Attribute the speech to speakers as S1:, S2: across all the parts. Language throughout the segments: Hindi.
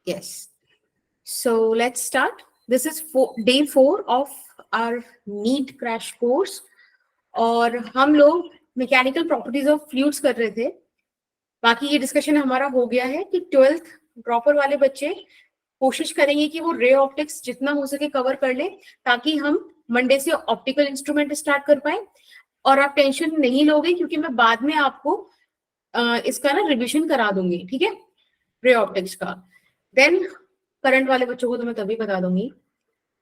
S1: Yes. So let's start. This is day 4 of our NEET crash course. और हम लोग मैकेनिकल प्रॉपर्टीज ऑफ फ्लूइड्स कर रहे थे. बाकी ये डिस्कशन हमारा हो गया है कि 12th प्रॉपर वाले बच्चे कोशिश करेंगे कि वो रे ऑप्टिक्स जितना हो सके कवर कर ले, ताकि हम मंडे से ऑप्टिकल इंस्ट्रूमेंट स्टार्ट कर पाए. और आप टेंशन नहीं लोगे क्योंकि मैं बाद में आपको इसका ना रिविजन करा दूंगी, ठीक है, रे ऑप्टिक्स का. देन करंट वाले बच्चों को तो मैं तभी बता दूंगी.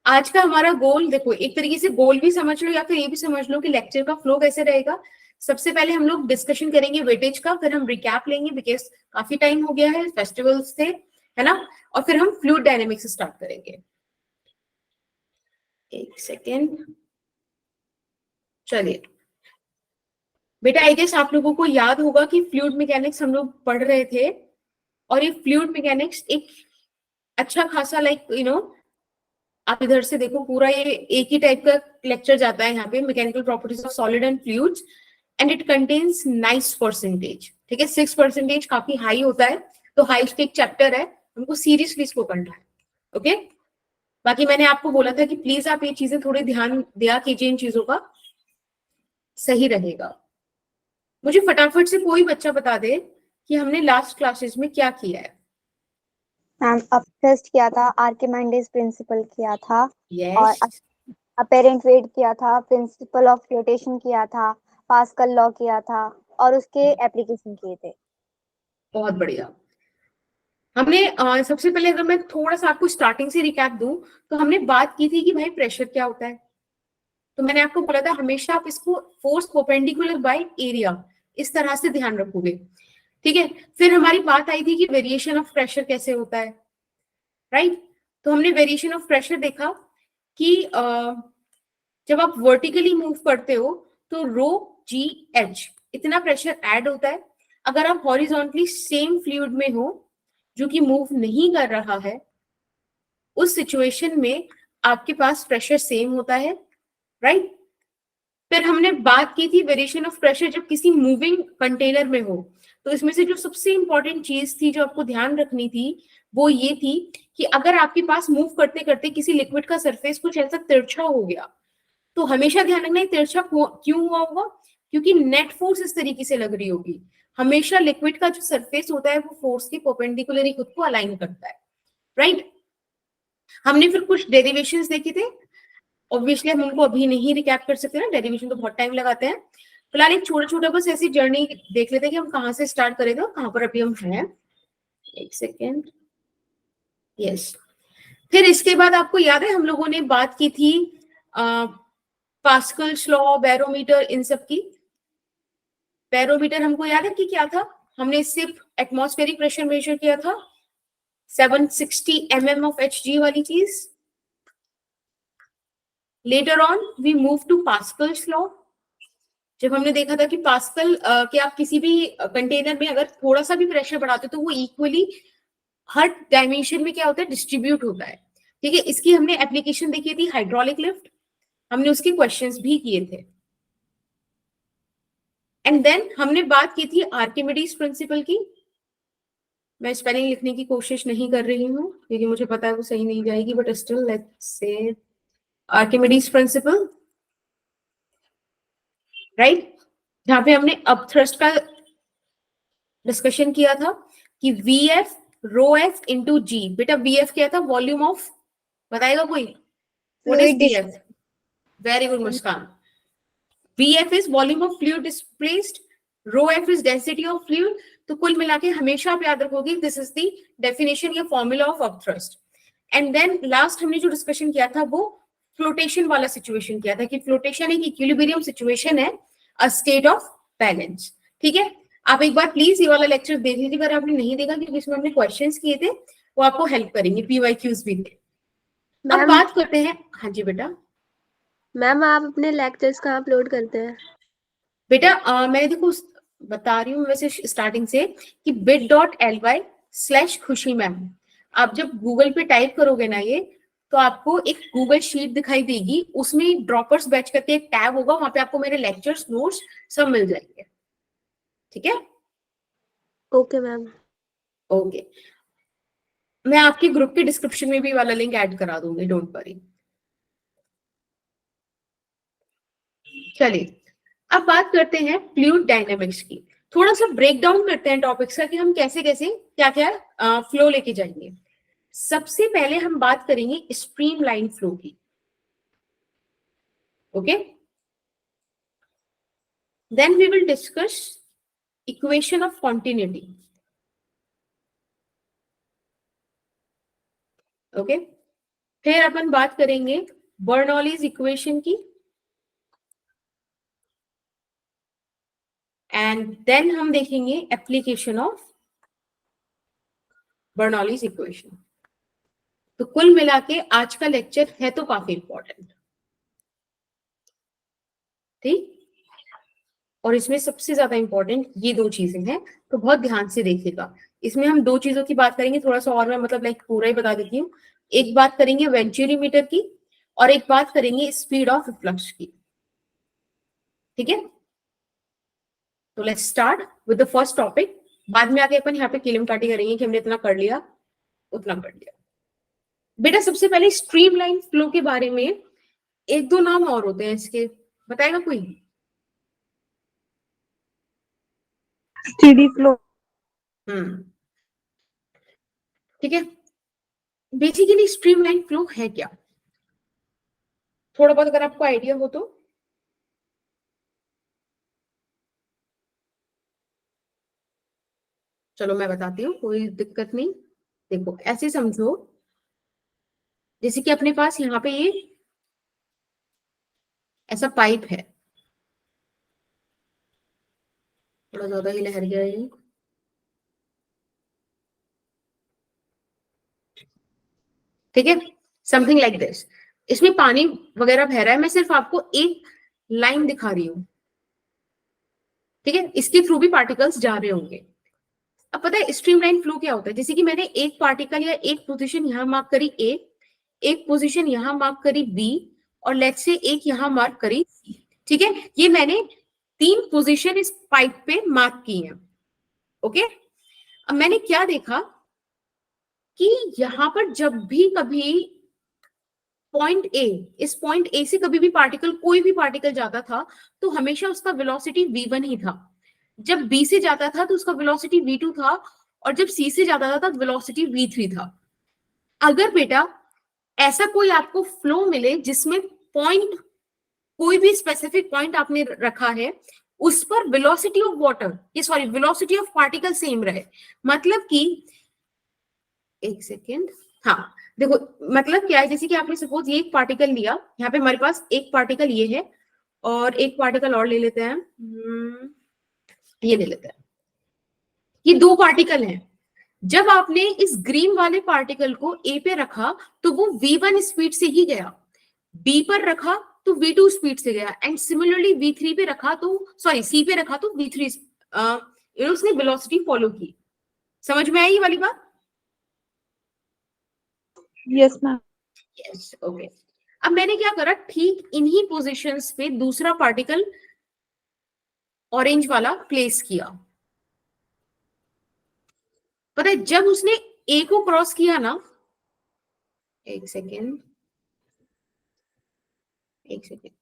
S1: आज का हमारा गोल देखो, एक तरीके से गोल भी समझ लो या फिर ये भी समझ लो कि लेक्चर का फ्लो कैसे रहेगा. सबसे पहले हम लोग डिस्कशन करेंगे वेटेज का, फिर हम रिकैप लेंगे बिकॉज काफी टाइम हो गया है, फेस्टिवल्स थे, है ना. और फिर हम फ्लूइड डायनेमिक्स स्टार्ट करेंगे. एक सेकेंड, चलिए बेटा. आई गेस आप लोगों को याद होगा कि फ्लूइड मैकेनिक्स हम लोग पढ़ रहे थे, और ये फ्लूइड मैकेनिक्स एक अच्छा खासा आप इधर से देखो, पूरा ये एक ही टाइप का लेक्चर जाता है यहाँ पे, mechanical properties of solid and fluids, and it contains 9%. ठीक है, 6% काफी हाई होता है, तो हाई स्टेक चैप्टर है, हमको सीरियसली इसको करना है. ओके. बाकी मैंने आपको बोला था कि प्लीज आप ये चीजें थोड़े ध्यान दिया कीजिए, इन चीजों का सही रहेगा. मुझे फटाफट से कोई बच्चा बता दे कि हमने लास्ट क्लासेस में क्या किया है.
S2: मैम अपटेस्ट किया था, आर्किमिडीज प्रिंसिपल किया था, और
S1: यस,
S2: अपेरेंट वेट किया था, प्रिंसिपल ऑफ फ्लोटेशन किया था, पास्कल लॉ किया था, और उसके एप्लीकेशन किए थे.
S1: बहुत बढ़िया. हमने सबसे पहले अगर मैं थोड़ा सा आपको स्टार्टिंग से रिकैप दूं, तो हमने बात की थी कि भाई प्रेशर क्या होता है. तो मैंने आपको बोला था हमेशा आप इसको फोर्स परपेंडिकुलर बाय एरिया इस तरह से ध्यान रखोगे. ठीक है. फिर हमारी बात आई थी कि वेरिएशन ऑफ प्रेशर कैसे होता है, राइट. तो हमने वेरिएशन ऑफ प्रेशर देखा कि जब आप वर्टिकली मूव करते हो तो रो जी एच इतना प्रेशर ऐड होता है. अगर आप हॉरिजॉन्टली सेम फ्लूइड में हो जो कि मूव नहीं कर रहा है, उस सिचुएशन में आपके पास प्रेशर सेम होता है, राइट. फिर हमने बात की थी वेरिएशन ऑफ प्रेशर जब किसी मूविंग कंटेनर में हो. तो इसमें से जो सबसे इंपॉर्टेंट चीज थी जो आपको ध्यान रखनी थी, वो ये थी कि अगर आपके पास मूव करते करते किसी लिक्विड का सरफेस कुछ ऐसा तिरछा हो गया, तो हमेशा ध्यान रखना है तिरछा क्यों हुआ होगा, क्योंकि नेट फोर्स इस तरीके से लग रही होगी. हमेशा लिक्विड का जो सरफेस होता है वो फोर्स के परपेंडिकुलर ही खुद को अलाइन करता है, राइट. हमने फिर कुछ डेरिवेशंस देखे थे. ऑब्वियसली हम उनको अभी नहीं रिकैप कर सकते ना, डेरिवेशन तो बहुत टाइम लगाते हैं. फिलहाल एक छोटा छोटा बस ऐसी जर्नी देख लेते हैं कि हम कहाँ से स्टार्ट करेंगे और कहाँ पर अभी हम हैं. एक सेकेंड. यस. फिर इसके बाद आपको याद है हम लोगों ने बात की थी पास्कल्स लॉ, बैरोमीटर, इन सब की. बैरोमीटर हमको याद है कि क्या था, हमने सिर्फ एटमॉस्फेरिक प्रेशर मेजर किया था, 760 mm ऑफ Hg वाली चीज. Later on we move to Pascal's law. जब हमने देखा था कि पास्कल कि आप किसी भी कंटेनर में अगर थोड़ा सा भी प्रेशर बढ़ाते हो तो वो इक्वली हर डायमेंशन में क्या होता है, डिस्ट्रीब्यूट होता है. ठीक है. इसकी हमने एप्लीकेशन देखी थी हाइड्रोलिक लिफ्ट, हमने उसके क्वेश्चंस भी किए थे. एंड देन हमने बात की थी आर्किमिडीज प्रिंसिपल की. मैं स्पेलिंग लिखने की कोशिश नहीं कर रही हूँ क्योंकि मुझे पता है वो सही नहीं जाएगी, but still let's say Archimedes principle, right. जहां पे हमने अपथ्रस्ट का डिस्कशन किया था कि V F rho F into g. बेटा वी एफ क्या था, वॉल्यूम ऑफ, बताएगा कोई, what is V F? Very good Muskan. V F is volume of fluid displaced, rho F is density of fluid. तो कुल मिला के हमेशा आप याद रखोगे दिस इज द डेफिनेशन या formula of upthrust. And then last हमने जो डिस्कशन किया था वो फ्लोटेशन वाला सिचुएशन किया था कि फ्लोटेशन एक इक्विलिब्रियम सिचुएशन है, अ स्टेट ऑफ बैलेंस. ठीक है. आप एक बार प्लीज ये वाला लेक्चर देख लीजिए अगर आपने नहीं देखा, क्योंकि इसमें हमने क्वेश्चंस किए थे, वो आपको हेल्प करेंगे, पीवाईक्यूज भी थे. अब बात करते हैं. हाँ जी बेटा.
S3: मैम आप अपने लेक्चर्स कहाँ अपलोड करते हैं?
S1: बेटा मैं देखो बता रही हूँ वैसे स्टार्टिंग से कि bit.ly/खुशी मैम. आप जब गूगल पे टाइप करोगे ना ये, तो आपको एक गूगल शीट दिखाई देगी, उसमें ड्रॉपर्स बैच करके एक टैब होगा, वहां पे आपको मेरे लेक्चर्स नोट्स सब मिल जाएंगे. ठीक है.
S3: Okay ma'am.
S1: ओके. मैं आपके ग्रुप के डिस्क्रिप्शन में भी वाला लिंक ऐड करा दूंगी, डोंट वरी। चलिए अब बात करते हैं फ्लूइड डायनेमिक्स की। थोड़ा सा ब्रेक डाउन करते हैं टॉपिक्स का कि हम कैसे कैसे क्या क्या फ्लो लेके जाएंगे। सबसे पहले हम बात करेंगे स्ट्रीमलाइन फ्लो की। Okay, then we will discuss equation of continuity. Okay, फिर अपन बात करेंगे बर्नौलीज इक्वेशन की, एंड देन हम देखेंगे एप्लीकेशन ऑफ बर्नौलीज इक्वेशन। तो कुल मिला के आज का लेक्चर है तो काफी इंपॉर्टेंट, ठीक। और इसमें सबसे ज्यादा इंपॉर्टेंट ये दो चीजें हैं, तो बहुत ध्यान से देखिएगा। इसमें हम दो चीजों की बात करेंगे, थोड़ा सा और मैं मतलब लाइक पूरा ही बता देती हूँ। एक बात करेंगे वेंचुरीमीटर की और एक बात करेंगे स्पीड ऑफ फ्लक्स की, ठीक है। तो let's start with the first topic. बाद में आके अपन यहाँ पे किलम काटी करेंगे कि हमने इतना कर लिया उतना कर लिया। बेटा सबसे पहले स्ट्रीमलाइन फ्लो के बारे में एक दो नाम और होते हैं इसके, बताएगा कोई?
S2: Steady flow.
S1: ठीक है। बेसिकली स्ट्रीमलाइन फ्लो है क्या, थोड़ा बहुत अगर आपको आइडिया हो तो। चलो मैं बताती हूँ, कोई दिक्कत नहीं। देखो ऐसे समझो जैसे कि अपने पास यहाँ पे ये ऐसा पाइप है, थोड़ा ज्यादा ही लहर गया ये, ठीक है। Something like this. इसमें पानी वगैरह बह रहा है, मैं सिर्फ आपको एक लाइन दिखा रही हूँ, ठीक है। इसके थ्रू भी पार्टिकल्स जा रहे होंगे। अब पता है स्ट्रीमलाइन फ्लो क्या होता है, जैसे कि मैंने एक पार्टिकल या एक पोजीशन यहां मार्क करी ए, एक पोजीशन यहां मार्क करी बी, और लेट्स से एक यहां मार्क करी सी, ठीक है। ये मैंने 3 पोजीशन इस पाइप पे मार्क की हैं। ओके, अब मैंने क्या देखा कि यहां पर जब भी कभी पॉइंट ए, इस पॉइंट ए से कभी भी पार्टिकल, कोई भी पार्टिकल जाता था तो हमेशा उसका वेलोसिटी v1 ही था। जब बी से जाता था तो उसका वेलोसिटी v2 था, और जब सी से जाता था तो वेलोसिटी v3 था। अगर बेटा ऐसा कोई आपको फ्लो मिले जिसमें पॉइंट, कोई भी स्पेसिफिक पॉइंट आपने रखा है, उस पर वेलोसिटी ऑफ वाटर, ये sorry velocity of particle same रहे, मतलब कि एक सेकेंड, हाँ देखो मतलब क्या है, जैसे कि आपने सपोज ये एक पार्टिकल लिया, यहाँ पे हमारे पास एक पार्टिकल ये है और एक पार्टिकल और ले लेते हैं, ये ले लेते हैं, ये 2 पार्टिकल हैं। जब आपने इस ग्रीन वाले पार्टिकल को ए पे रखा तो वो v1 स्पीड से ही गया, बी पर रखा तो v2 स्पीड से गया, एंड सिमिलरली v3 पे रखा तो सॉरी सी पे रखा तो v3 उसने वेलोसिटी फॉलो की। समझ में आई ये वाली बात?
S2: Yes ma'am.
S1: Yes, okay. अब मैंने क्या करा, ठीक इन्हीं पोजीशंस पे दूसरा पार्टिकल ऑरेंज वाला प्लेस किया। पता है जब उसने ए को क्रॉस किया ना, एक सेकेंड एक सेकेंड,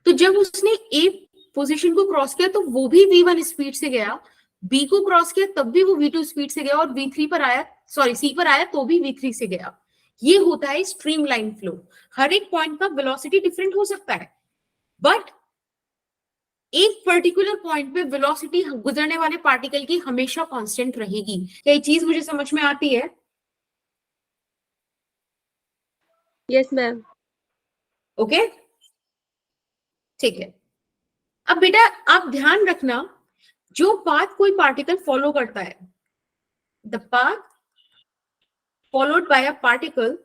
S1: तो जब उसने ए पोजीशन को क्रॉस किया तो वो भी v1 स्पीड से गया, बी को क्रॉस किया तब भी वो v2 स्पीड से गया, और v3 पर आया, सॉरी सी पर आया तो भी v3 से गया। ये होता है स्ट्रीमलाइन फ्लो। हर एक पॉइंट का वेलोसिटी डिफरेंट हो सकता है, बट एक पर्टिकुलर पॉइंट पे वेलोसिटी गुजरने वाले पार्टिकल की हमेशा कांस्टेंट रहेगी। क्या ये चीज मुझे समझ में आती है?
S3: Yes ma'am.
S1: ओके, ठीक है। अब बेटा आप ध्यान रखना, जो पाथ कोई पार्टिकल फॉलो करता है, the path followed by a particle,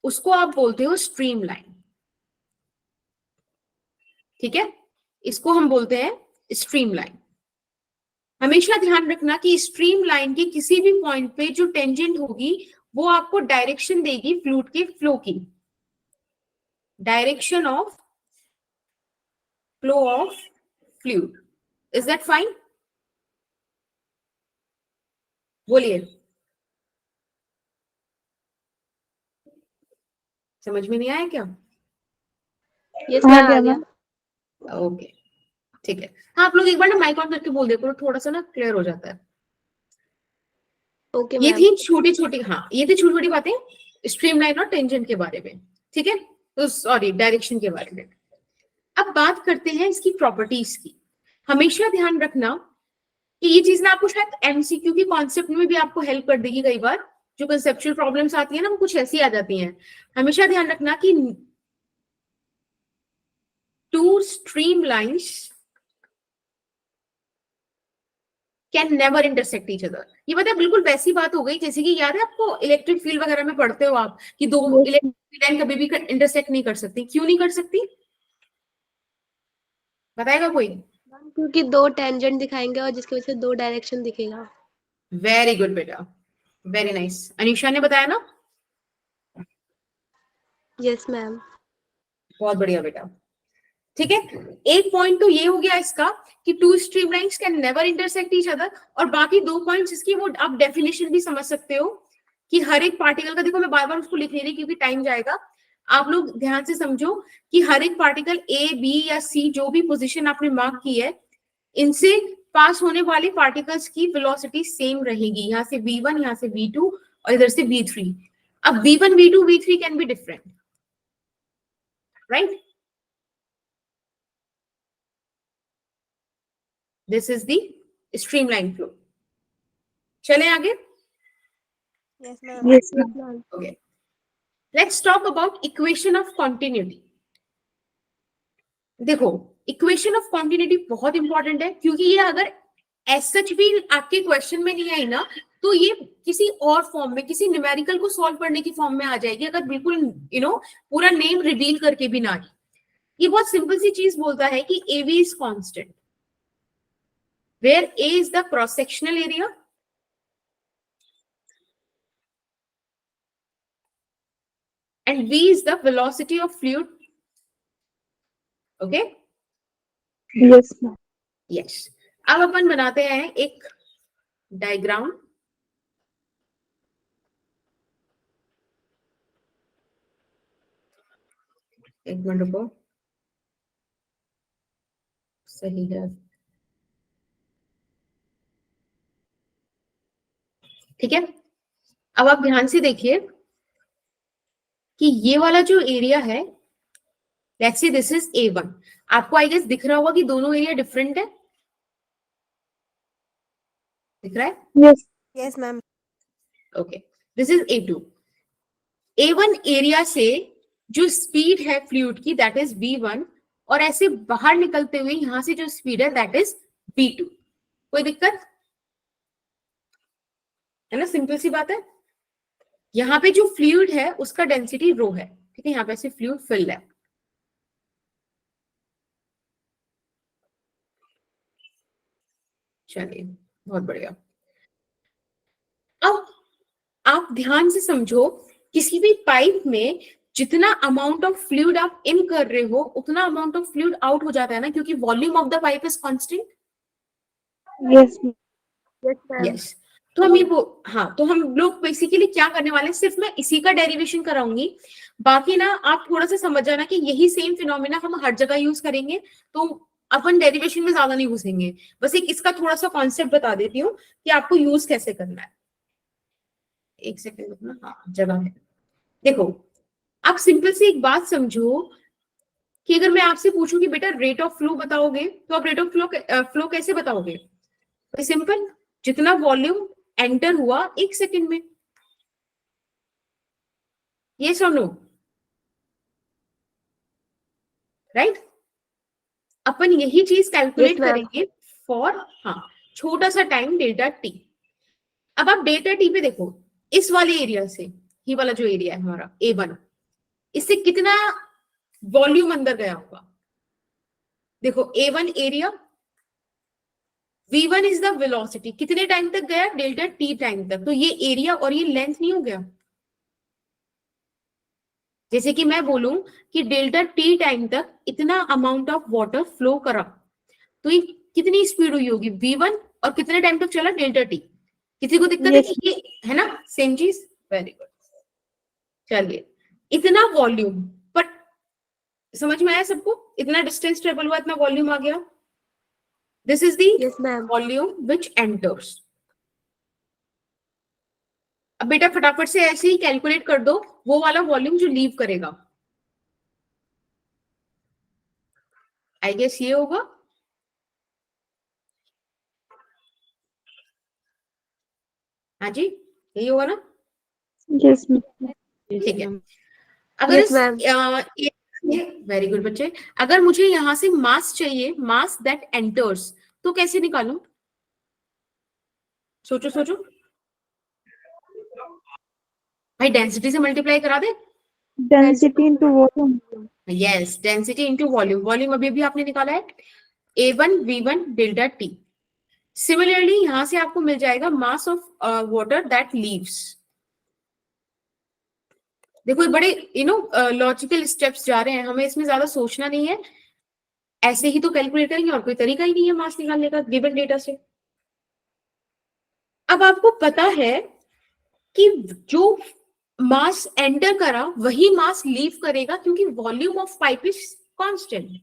S1: उसको आप बोलते हो स्ट्रीमलाइन, ठीक है। इसको हम बोलते हैं स्ट्रीमलाइन। हमेशा ध्यान रखना कि स्ट्रीमलाइन के किसी भी पॉइंट पे जो टेंजेंट होगी वो आपको डायरेक्शन देगी फ्लूइड के फ्लो की। Direction of flow of fluid. Is that fine? बोलिए, समझ में नहीं आया क्या?
S3: यस मैम, आ गया।
S1: ओके, ठीक है. हाँ, आप लोग एक बार ना माइक ऑन करके बोल दे करो, थोड़ा सा ना क्लियर हो जाता है.
S3: ओके
S1: ये
S3: मैम।
S1: थी छोटी छोटी, हाँ ये थी छोटी छोटी बातें स्ट्रीमलाइन और टेंजेंट के बारे में. ठीक है, तो सॉरी डायरेक्शन के बारे में. अब बात करते हैं इसकी प्रॉपर्टीज की. हमेशा ध्यान रखना कि ये चीज ना आपको शायद एमसीक्यू की कॉन्सेप्ट में भी आपको हेल्प कर देगी. कई बार जो कंसेप्चुअल प्रॉब्लम्स आती है ना, वो कुछ ऐसी आ जाती हैं. हमेशा ध्यान रखना कि two streamlines can never intersect each other. ये मतलब बिल्कुल वैसी बात हो गई जैसे कि याद है आपको इलेक्ट्रिक फील्ड वगैरह में पढ़ते हो आप कि दो इलेक्ट्रिक लाइन कभी भी इंटरसेक्ट नहीं कर सकती. क्यों नहीं कर सकती, बताएगा कोई?
S3: क्योंकि दो टेंजेंट दिखाएंगे और जिसकी वजह से दो डायरेक्शन दिखेगा.
S1: वेरी गुड बेटा, वेरी नाइस. अनीशा ने बताया ना?
S3: Yes ma'am.
S1: बहुत बढ़िया बेटा. ठीक है, एक पॉइंट तो ये हो गया इसका कि two streamlines can never intersect each other. और बाकी दो पॉइंट्स इसकी वो आप डेफिनेशन भी समझ सकते हो कि हर एक पार्टिकल का, देखो मैं बार बार उसको लिख नहीं रही क्योंकि टाइम जाएगा. आप लोग ध्यान से समझो कि हर एक पार्टिकल ए बी या सी जो भी पोजीशन आपने मार्क की है, इनसे पास होने वाले पार्टिकल्स की वेलोसिटी सेम रहेगी. यहाँ से v1, यहाँ से v2 और इधर से v3. अब v1 v2 v3 can be different, right? This is the streamline flow. चले आगे.
S2: Yes ma'am.
S3: Yes ma'am.
S1: Okay, let's talk about equation of continuity. देखो, इक्वेशन ऑफ कॉन्टिन्यूटी बहुत इंपॉर्टेंट है क्योंकि ये अगर एज सच भी आपके क्वेश्चन में नहीं आई ना, तो ये किसी और फॉर्म में, किसी न्यूमेरिकल को सॉल्व करने की फॉर्म में आ जाएगी अगर बिल्कुल पूरा नेम रिवील करके भी ना आई. ये बहुत सिंपल सी चीज बोलता है कि AV is constant where A is the cross sectional area and V is the velocity of fluid. Okay?
S3: Yes ma'am.
S1: Yes. अब अपन बनाते हैं एक डायग्राम. एक मिनट रुको, सही है. ठीक है, अब आप ध्यान से देखिए कि ये वाला जो एरिया है, let's say this is A1. आपको आई गेस दिख रहा होगा कि दोनों एरिया डिफरेंट है. दिख रहा है?
S3: Yes.
S2: Yes ma'am.
S1: Okay, this is A2. A1 area से जो स्पीड है फ्लूइड की दैट इज V1 और ऐसे बाहर निकलते हुए यहां से जो स्पीड है दैट इज V2. कोई दिक्कत है ना? सिंपल सी बात है. यहाँ पे जो फ्लूइड है उसका डेंसिटी रो है. ठीक है, यहाँ पे ऐसे फ्लूइड फिल्ड है. चलिए, बहुत बढ़िया. अब आप ध्यान से समझो, किसी भी पाइप में जितना अमाउंट ऑफ फ्लूइड आप इन कर रहे हो उतना अमाउंट ऑफ फ्लूइड आउट हो जाता है ना, क्योंकि volume of the pipe is constant.
S3: Yes. Yes ma'am.
S1: Yes. तो हम ये हाँ, तो हम लोग बेसिकली क्या करने वाले हैं, सिर्फ मैं इसी का डेरिवेशन कराऊंगी. बाकी ना आप थोड़ा सा समझ जाना कि यही सेम फिनोमिना हम हर जगह यूज करेंगे, तो अपन डेरिवेशन में ज्यादा नहीं घुसेंगे. बस एक इसका थोड़ा सा कॉन्सेप्ट बता देती हूँ कि आपको यूज कैसे करना है. एक सेकेंड ना, हाँ जगह है. देखो, आप सिंपल से एक बात समझो कि अगर मैं आपसे पूछूं कि बेटा रेट ऑफ फ्लो बताओगे, तो आप रेट ऑफ फ्लो कैसे बताओगे? सिंपल, जितना वॉल्यूम एंटर हुआ 1 सेकेंड में. ये सुनो, राइट? अपन यही चीज कैलकुलेट
S3: Yes, ma'am.
S1: करेंगे फॉर, हाँ, छोटा सा टाइम डेल्टा टी. अब आप डेल्टा टी पे देखो, इस वाले एरिया से, ये वाला जो एरिया है हमारा A1, इससे कितना वॉल्यूम अंदर गया होगा? देखो, A1 area, V1 is the velocity, कितने टाइम तक गया? डेल्टा टी टाइम तक. तो ये एरिया और ये लेंथ नहीं हो गया? जैसे कि मैं बोलूं कि डेल्टा टी टाइम तक इतना अमाउंट ऑफ वाटर फ्लो करा, तो ये कितनी स्पीड हुई होगी V1, और कितने टाइम तक चला डेल्टा टी। किसी को दिक्कत है
S2: Yes.
S1: कि ये है ना सेम चीज? Very good. चलिए, इतना वॉल्यूम, बट समझ में आया सबको? इतना डिस्टेंस ट्रेवल हुआ, इतना वॉल्यूम आ गया। This is the
S3: yes ma'am.
S1: Volume which enters. अब बेटा फटाफट से ऐसे ही कैलकुलेट कर दो वो वाला वॉल्यूम जो लीव करेगा। आई गेस ये होगा। हाँ जी, यही होगा ना?
S2: Yes.
S1: ठीक है। अगर
S3: यस
S1: इस
S3: मैम।
S1: वेरी गुड बच्चे, अगर मुझे यहां से मास चाहिए, मास दैट एंटर्स, तो कैसे निकालूं? सोचो सोचो भाई, डेंसिटी से मल्टीप्लाई करा दे।
S2: Density into volume.
S1: Yes, density into volume. Volume अभी अभी आपने निकाला है, A1 V1 delta T. Similarly यहां से आपको मिल जाएगा mass of water that leaves. देखो ये बड़े लॉजिकल स्टेप्स जा रहे हैं, हमें इसमें ज्यादा सोचना नहीं है, ऐसे ही तो कैलकुलेट करेंगे, और कोई तरीका ही नहीं है मास निकालने का गिवन डेटा से। अब आपको पता है कि जो मास एंटर करा वही मास लीव करेगा, क्योंकि volume of pipe is constant,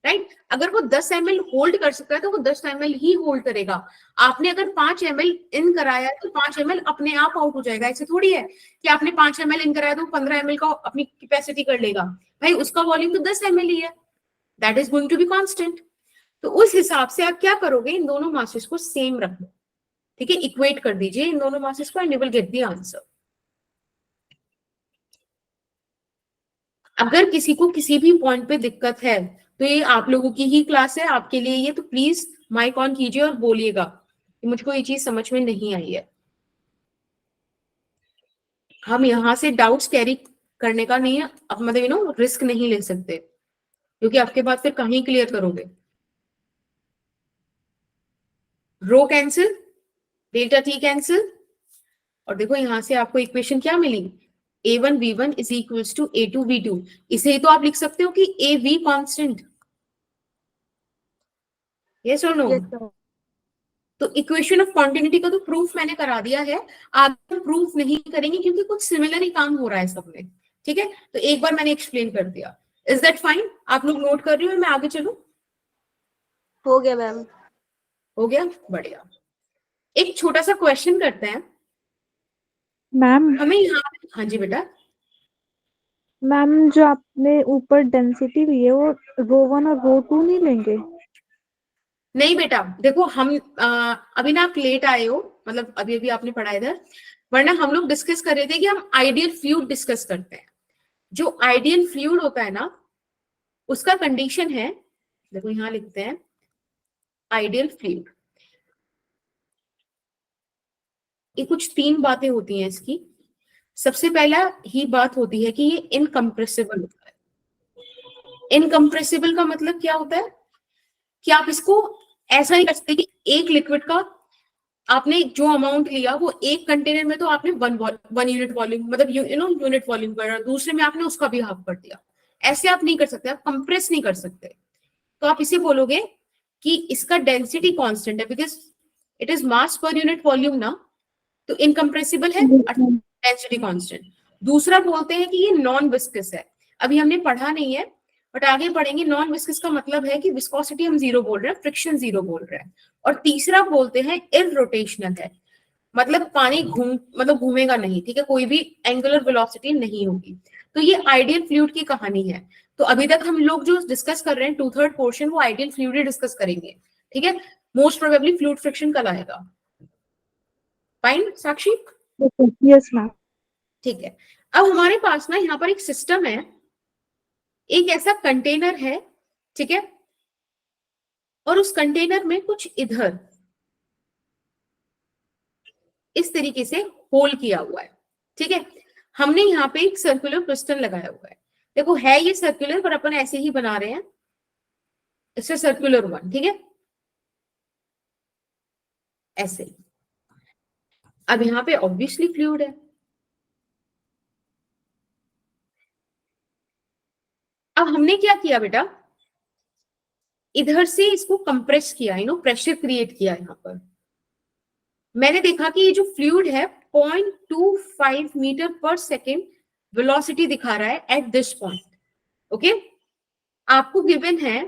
S1: right? अगर वो 10 ml होल्ड कर सकता है तो वो 10 ml ही होल्ड करेगा। आपने अगर 5 ml इन कराया तो 5 ml अपने आप आउट हो जाएगा। ऐसे थोड़ी है कि आपने 5 ml इन कराया तो 15 ml का अपनी कैपेसिटी कर लेगा। भाई उसका वॉल्यूम तो 10 ml ही है, that is going to be constant. तो उस हिसाब से आप क्या करोगे, इन दोनों मासेस को सेम रख दो, ठीक है? इक्वेट कर दीजिए इन दोनों मासेस को and you will get the answer. अगर किसी को किसी भी पॉइंट पे दिक्कत है तो ये आप लोगों की ही क्लास है, आपके लिए ये, तो प्लीज माइक ऑन कीजिए और बोलिएगा कि मुझको ये चीज समझ में नहीं आई है। हम यहाँ से डाउट्स कैरी करने का नहीं है, अब मतलब रिस्क नहीं ले सकते, क्योंकि आपके बाद फिर कहीं क्लियर करोगे। रो कैंसिल, डेल्टा टी कैंसिल, और देखो यहां से आपको इक्वेशन क्या मिली, A1 V1 is equals to A2 V2। इसे ही तो आप लिख सकते हो कि AV कांस्टेंट। यस और नो?
S3: Yes ma'am.
S1: तो इक्वेशन ऑफ कॉन्टिन्यूटी का तो प्रूफ मैंने करा दिया है, आप प्रूफ नहीं करेंगे क्योंकि कुछ सिमिलर ही काम हो रहा है सब में, ठीक है? तो एक बार मैंने एक्सप्लेन कर दिया। Is that fine? आप लोग नोट कर रही हो, मैं आगे चलूं?
S3: हो गया मैम।
S1: हो गया, बढ़िया। एक छोटा सा क्वेश्चन करते हैं
S2: मैम
S1: हमें यहाँ। हाँ जी बेटा।
S2: मैम जो आपने ऊपर डेंसिटी ली है वो रो 1 और रो 2 नहीं लेंगे?
S1: नहीं बेटा, देखो हम अभी ना आप लेट आए हो, मतलब अभी अभी आपने पढ़ा इधर, वरना हम लोग डिस्कस कर रहे थे कि हम आइडियल फ्लूइड डिस्कस करते हैं। जो आइडियल फ्लूइड होता है ना, उसका कंडीशन है, देखो यहां लिखते हैं आइडियल फ्लूइड। ये कुछ 3 बातें होती हैं इसकी। सबसे पहला ही बात होती है कि ये इनकम्प्रेसिबल होता है। इनकम्प्रेसिबल का मतलब क्या होता है कि आप इसको ऐसा नहीं कर सकते कि एक लिक्विड का आपने जो अमाउंट लिया वो एक कंटेनर में तो आपने वन यूनिट वॉल्यूम, मतलब यूनिट वॉल्यूम कर, दूसरे में आपने उसका भी हाफ कर दिया। ऐसे आप नहीं कर सकते, आप कंप्रेस नहीं कर सकते। तो आप इसे बोलोगे कि इसका डेंसिटी कांस्टेंट है, because it is mass per unit volume ना, तो इनकम्प्रेसिबल है, डेंसिटी कांस्टेंट। दूसरा बोलते हैं कि ये नॉन विस्कस है। अभी हमने पढ़ा नहीं है बट आगे पढ़ेंगे। नॉन विस्कस का मतलब है कि विस्कोसिटी हम 0 बोल रहे हैं, फ्रिक्शन 0 बोल रहे हैं। और तीसरा बोलते हैं इररोटेशनल है, मतलब पानी घूमेगा नहीं, ठीक है? कोई भी एंगुलर वेलोसिटी नहीं होगी। तो ये आइडियल फ्लूइड की कहानी है। तो अभी तक हम लोग जो डिस्कस कर रहे हैं 2/3 पोर्शन, वो आइडियल फ्लूइड डिस्कस करेंगे, ठीक है? मोस्ट प्रोबेबली फ्लूइड फ्रिक्शन कल आएगा। फाइन साक्षी?
S2: Yes ma'am.
S1: ठीक है। अब हमारे पास ना यहाँ पर एक सिस्टम है, एक ऐसा कंटेनर है, ठीक है? और उस कंटेनर में कुछ इधर इस तरीके से होल किया हुआ है, ठीक है? हमने यहाँ पे एक सर्कुलर पिस्टन लगाया हुआ है। देखो है ये सर्कुलर, पर अपन ऐसे ही बना रहे हैं, इससे सर्कुलर 1, ठीक है? ऐसे। अब यहाँ पे ऑब्वियसली फ्लूइड है, अब हमने क्या किया बेटा, इधर से इसको कंप्रेस किया, प्रेशर क्रिएट किया यहाँ पर। मैंने देखा कि ये जो फ्लूइड है 0.25 मीटर पर सेकेंड वेलोसिटी दिखा रहा है एट दिस पॉइंट। ओके, आपको गिवन है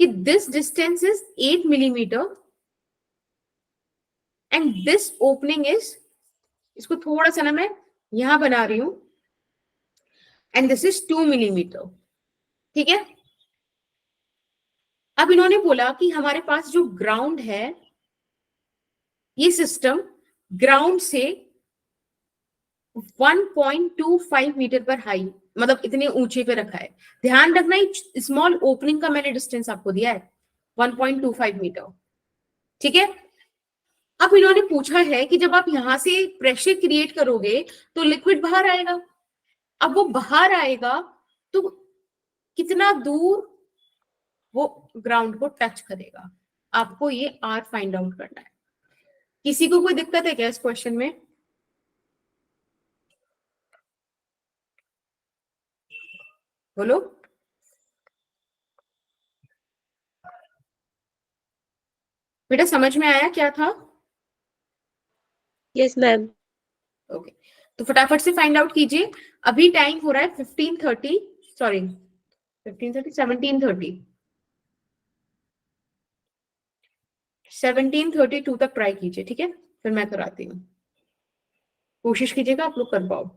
S1: कि this distance is 8 millimetre and this opening is, इसको थोड़ा सा ना मैं यहां बना रही हूं, एंड दिस इज 2 मिलीमीटर। ठीक है, अब इन्होंने बोला कि हमारे पास जो ग्राउंड है, ये सिस्टम ग्राउंड से 1.25 मीटर पर हाई, मतलब इतने ऊंचे पे रखा है। ध्यान रखना, स्मॉल ओपनिंग का मैंने डिस्टेंस आपको दिया है 1.25 मीटर। ठीक है, अब इन्होंने पूछा है कि जब आप यहां से प्रेशर क्रिएट करोगे तो लिक्विड बाहर आएगा। अब वो बाहर आएगा तो कितना दूर वो ग्राउंड को टच करेगा, आपको ये आर फाइंड आउट करना है। किसी को कोई दिक्कत है क्या इस क्वेश्चन में? बोलो। बेटा समझ में आया क्या था?
S3: Yes ma'am.
S1: ओके, तो फटाफट से फाइंड आउट कीजिए। अभी टाइम हो रहा है 15:30, सॉरी 15:30, 17:30, 17:32 तक ट्राई कीजिए। ठीक है, फिर मैं कराती हूँ, कोशिश कीजिएगा आप लोग कर पाओ।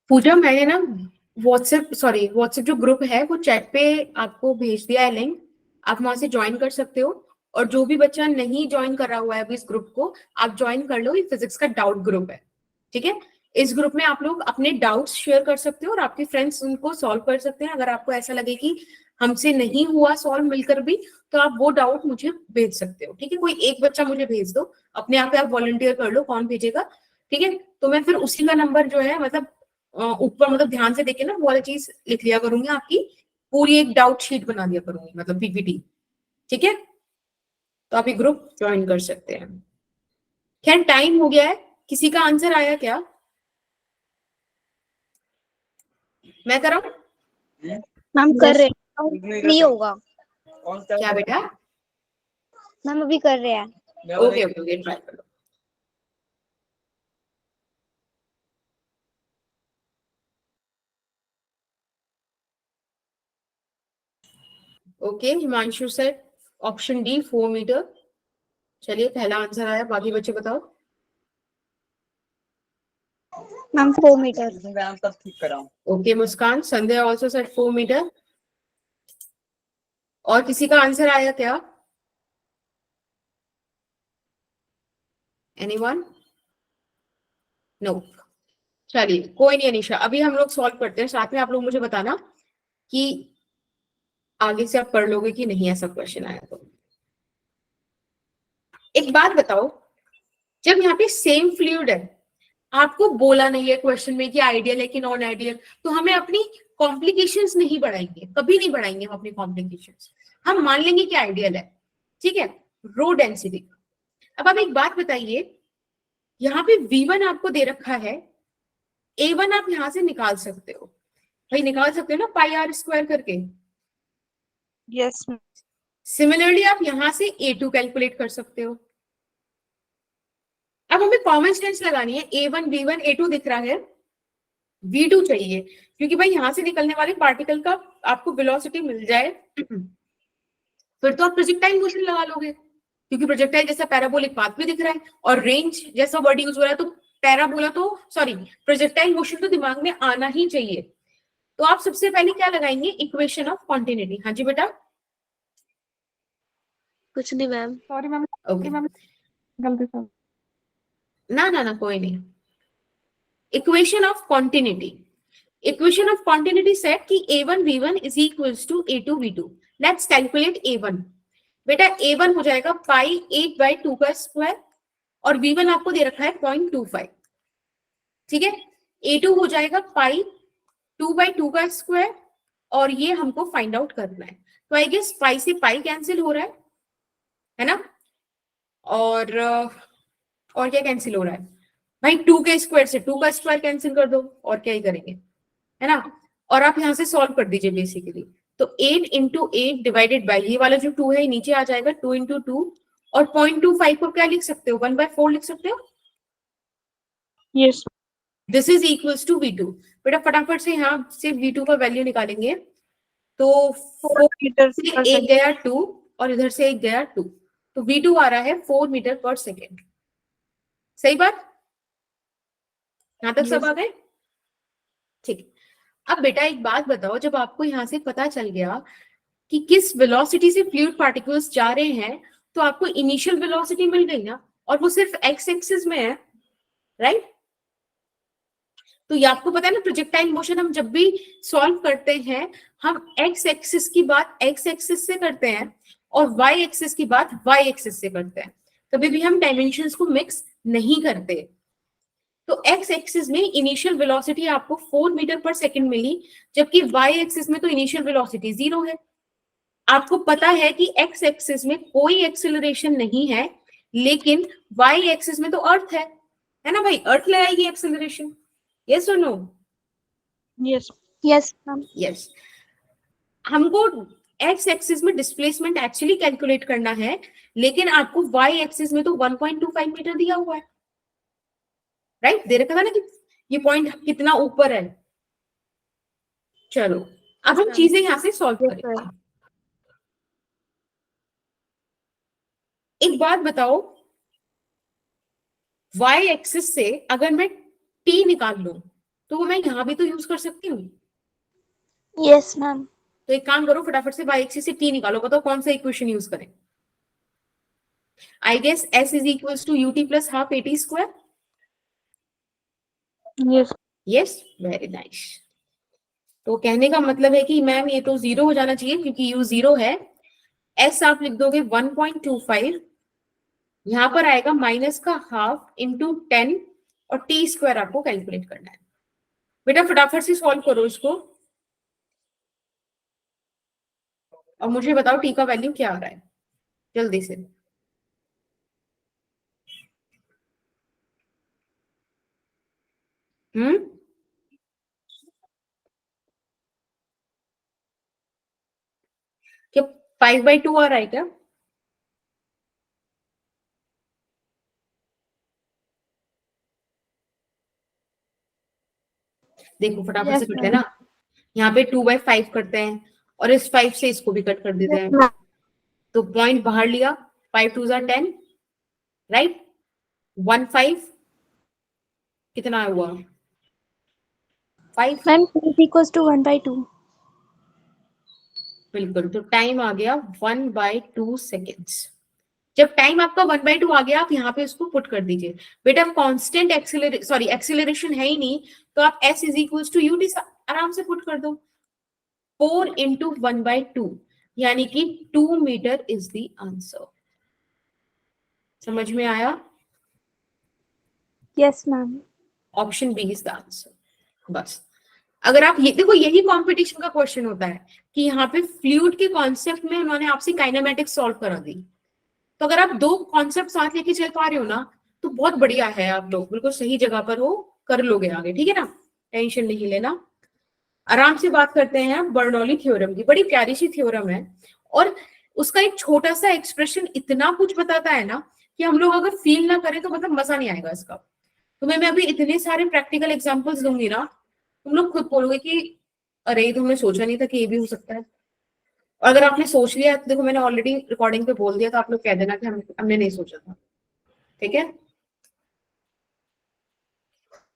S1: पूजा, मैंने ना व्हाट्सएप जो ग्रुप है वो चैट पे आपको भेज दिया है लिंक, आप वहां से ज्वाइन कर सकते हो। और जो भी बच्चा नहीं ज्वाइन करा हुआ है अभी इस ग्रुप को, आप ज्वाइन कर लो। ये फिजिक्स का डाउट ग्रुप है। ठीक है, इस ग्रुप में आप लोग अपने डाउट्स शेयर कर सकते हो और आपके फ्रेंड्स उनको सॉल्व कर सकते हैं। अगर आपको ऐसा लगे कि हमसे नहीं हुआ सॉल्व मिलकर भी, तो आप वो डाउट मुझे भेज सकते हो। ठीक है, कोई एक बच्चा मुझे भेज दो, अपने आप पे आप वॉलंटियर कर लो कौन भेजेगा। ठीक है, तो मैं फिर उसी का नंबर जो है, मतलब ऊपर, मतलब ध्यान से देखे ना, वो वाली चीज लिख लिया करूंगी, आपकी पूरी एक डाउट शीट बना दिया करूंगी, मतलब पीपीटी। ठीक है, तो आप ये ग्रुप ज्वाइन कर सकते हैं। खैर टाइम हो गया है, किसी का आंसर आया क्या? मैं कराऊं?
S2: मैम कर रहे हैं, फ्री होगा।
S1: क्या बेटा?
S2: मैम अभी कर रहे हैं।
S1: ओके ओके ओके, ट्राई करो। Okay, Himanshu sir option D 4 metre. चलिए पहला आंसर आया, बाकी बच्चे बताओ।
S2: Ma'am 4 metre.
S1: Okay Muskan, Sandhya also said 4 metre. और किसी का आंसर आया क्या? एनीवन? नो। चलिए कोई नहीं अनीशा, अभी हम लोग सॉल्व करते हैं, साथ में आप लोग मुझे बताना कि आगे से आप पढ़ लोगे कि नहीं ऐसा क्वेश्चन आया तो। एक बात बताओ, जब यहाँ पे सेम फ्लूइड है, आपको बोला नहीं है क्वेश्चन में कि आइडियल है कि नॉन आइडियल, तो हमें अपनी कॉम्प्लिकेशंस नहीं बढ़ाएंगे, कभी नहीं बढ़ाएंगे हम अपनी कॉम्प्लिकेशंस, हम मान लेंगे कि आइडियल है। ठीक है, रो डेंसिटी। अब आप एक बात बताइए, यहाँ पे V1 आपको दे रखा है, A1 आप यहां से निकाल सकते हो, भाई निकाल सकते हो ना पाई आर स्क्वायर करके।
S2: यस।
S1: सिमिलरली आप यहां से A2 कैलकुलेट कर सकते हो। अब हमें कॉमन सेंस लगानी है, A1 V1 A2 दिख रहा है, V2 चाहिए, क्योंकि भाई यहां से निकलने वाले पार्टिकल का आपको वेलोसिटी मिल जाए फिर तो आप प्रोजेक्टाइल मोशन लगा लोगे, क्योंकि प्रोजेक्टाइल जैसा पैराबोलिक पाथ भी दिख रहा है, और रेंज जैसा वर्ड यूज हो रहा है, तो पैराबोला तो सॉरी प्रोजेक्टाइल मोशन तो दिमाग में आना ही चाहिए। तो आप सबसे पहले क्या लगाएंगे? Equation of continuity. हाँ जी बेटा।
S3: कुछ नहीं मैम।
S2: सॉरी मैम,
S1: ओके
S2: गलती से।
S1: ना ना ना कोई नहीं। Equation of continuity, equation of continuity said कि A1 V1 is equals to A2 V2। Let's calculate A1। बेटा A1 हो जाएगा पाई 8/2 का स्क्वायर, और V1 आपको दे रखा है 0.25। ठीक है, A2 हो जाएगा पाई 2/2 का स्क्वायर, और ये हमको फाइंड आउट करना है। तो आई गेस पाई से पाई कैंसिल हो रहा है ना, और क्या कैंसिल हो रहा है भाई? 2 के स्क्वायर से 2 का स्क्वायर कैंसिल कर दो, और क्या ही करेंगे, है ना। और आप यहां से सॉल्व कर दीजिए बेसिकली। तो 8 इंटू 8 डिवाइडेड बाई ये वाला जो 2 है नीचे आ जाएगा, 2 इंटू 2, और 0.25 को क्या लिख सकते हो? 1/4 लिख सकते हो।
S2: Yes.
S1: This is equals to V2। बेटा फटाफट से यहाँ से V2 का वैल्यू निकालेंगे, तो 4
S2: मीटर
S1: से एक गया 2, और इधर से एक गया 2, तो V2 आ रहा है 4 मीटर पर सेकेंड। सही बात, यहां तक सब आ गए? ठीक। अब बेटा एक बात बताओ, जब आपको यहां से पता चल गया कि किस वेलोसिटी से फ्लूइड पार्टिकल्स जा रहे हैं, तो आपको इनिशियल वेलोसिटी मिल गई ना, और वो सिर्फ एक्स एक्सिस में है, राइट। तो ये आपको पता है ना, प्रोजेक्टाइल मोशन हम जब भी सॉल्व करते हैं, हम एक्स एक्सिस की बात एक्स एक्सिस से करते हैं, और वाई एक्सिस की बात वाई एक्सिस से करते हैं, कभी भी हम डायमेंशंस को मिक्स नहीं करते। तो एक्स एक्सिस में इनिशियल वेलोसिटी आपको 4 मीटर पर सेकंड मिली, जबकि वाई एक्सिस में तो इनिशियल वेलोसिटी 0 है। आपको पता है कि एक्स एक्सिस में कोई एक्सेलरेशन नहीं है, लेकिन वाई एक्सिस में तो अर्थ है ना भाई, अर्थ ले आएगी एक्सेलरेशन। यस और no?
S2: Yes. Yes ma'am.
S1: Yes. हमको एक्स एक्सिस में डिस्प्लेसमेंट एक्चुअली कैलकुलेट करना है, लेकिन आपको वाई एक्सिस में तो 1.25 मीटर दिया हुआ है, राइट। दे रखा था ना कि ये पॉइंट कितना ऊपर है। चलो अब हम चीजें यहां से सॉल्व करेंगे। एक बात बताओ, वाई एक्सिस से अगर मैं टी निकाल लूं, तो वो मैं यहां भी तो यूज कर सकती हूँ।
S2: Yes ma'am.
S1: तो एक काम करो, फटाफट से वाई एक्सिस से टी निकालो, बताओ कौन सा इक्वेशन यूज करें। I guess S is equals to UT plus half AT square.
S2: Yes.
S1: Yes, very nice. तो कहने का मतलब है कि मैम ये तो 0 हो जाना चाहिए, क्योंकि U 0 है। S आप लिख दोगे 1.25, यहां पर आएगा माइनस का हाफ इंटू 10, और टी स्क्वायर आपको कैलकुलेट करना है। बेटा फटाफट से सॉल्व करो इसको, और मुझे बताओ टी का वैल्यू क्या आ रहा है जल्दी से। क्या 5/2 आ रहा है क्या? देखो फटाफट से
S2: Yes,
S1: करते हैं ना, यहाँ पे 2/5 करते हैं, और इस 5 से इसको भी कट कर देते हैं, तो पॉइंट बाहर लिया, 5 2 10, राइट 1.5 कितना हुआ 5
S2: मैम P इक्वल्स टू 1/2।
S1: बिल्कुल, तो टाइम आ गया 1/2 सेकेंड्स। जब टाइम आपका 1/2 आ गया आप यहाँ पे इसको पुट कर दीजिए। बेटा कांस्टेंट एक्सीलरेशन है ही नहीं, तो आप s is equals to u t आराम से पुट कर दो। 4 इंटू 1/2 यानी कि 2 मीटर इज द आंसर। समझ में आया?
S2: Yes ma'am.
S1: Option B is the answer. बस अगर आप ये देखो, यही कंपटीशन का क्वेश्चन होता है कि यहाँ पे फ्लूइड के कॉन्सेप्ट में उन्होंने आपसे काइनेमेटिक्स सॉल्व करा दी। तो अगर आप दो कॉन्सेप्ट साथ लेके चल पा रहे हो ना, तो बहुत बढ़िया है, आप लोग बिल्कुल सही जगह पर हो, कर लोगे आगे, ठीक है ना, टेंशन नहीं लेना। आराम से बात करते हैं बर्नौली थ्योरम की। बड़ी प्यारी सी थ्योरम है और उसका एक छोटा सा एक्सप्रेशन इतना कुछ बताता है ना कि हम लोग अगर फील ना करें तो मतलब मजा नहीं आएगा इसका। तो मैं अभी इतने सारे प्रैक्टिकल एग्जांपल्स दूंगी ना, तुम लोग खुद बोलोगे कि अरे ये तो हमने सोचा नहीं था कि ये भी हो सकता है। और अगर आपने सोच लिया तो देखो मैंने ऑलरेडी रिकॉर्डिंग पे बोल दिया, तो आप लोग कह देना कि हमने नहीं सोचा था, ठीक है?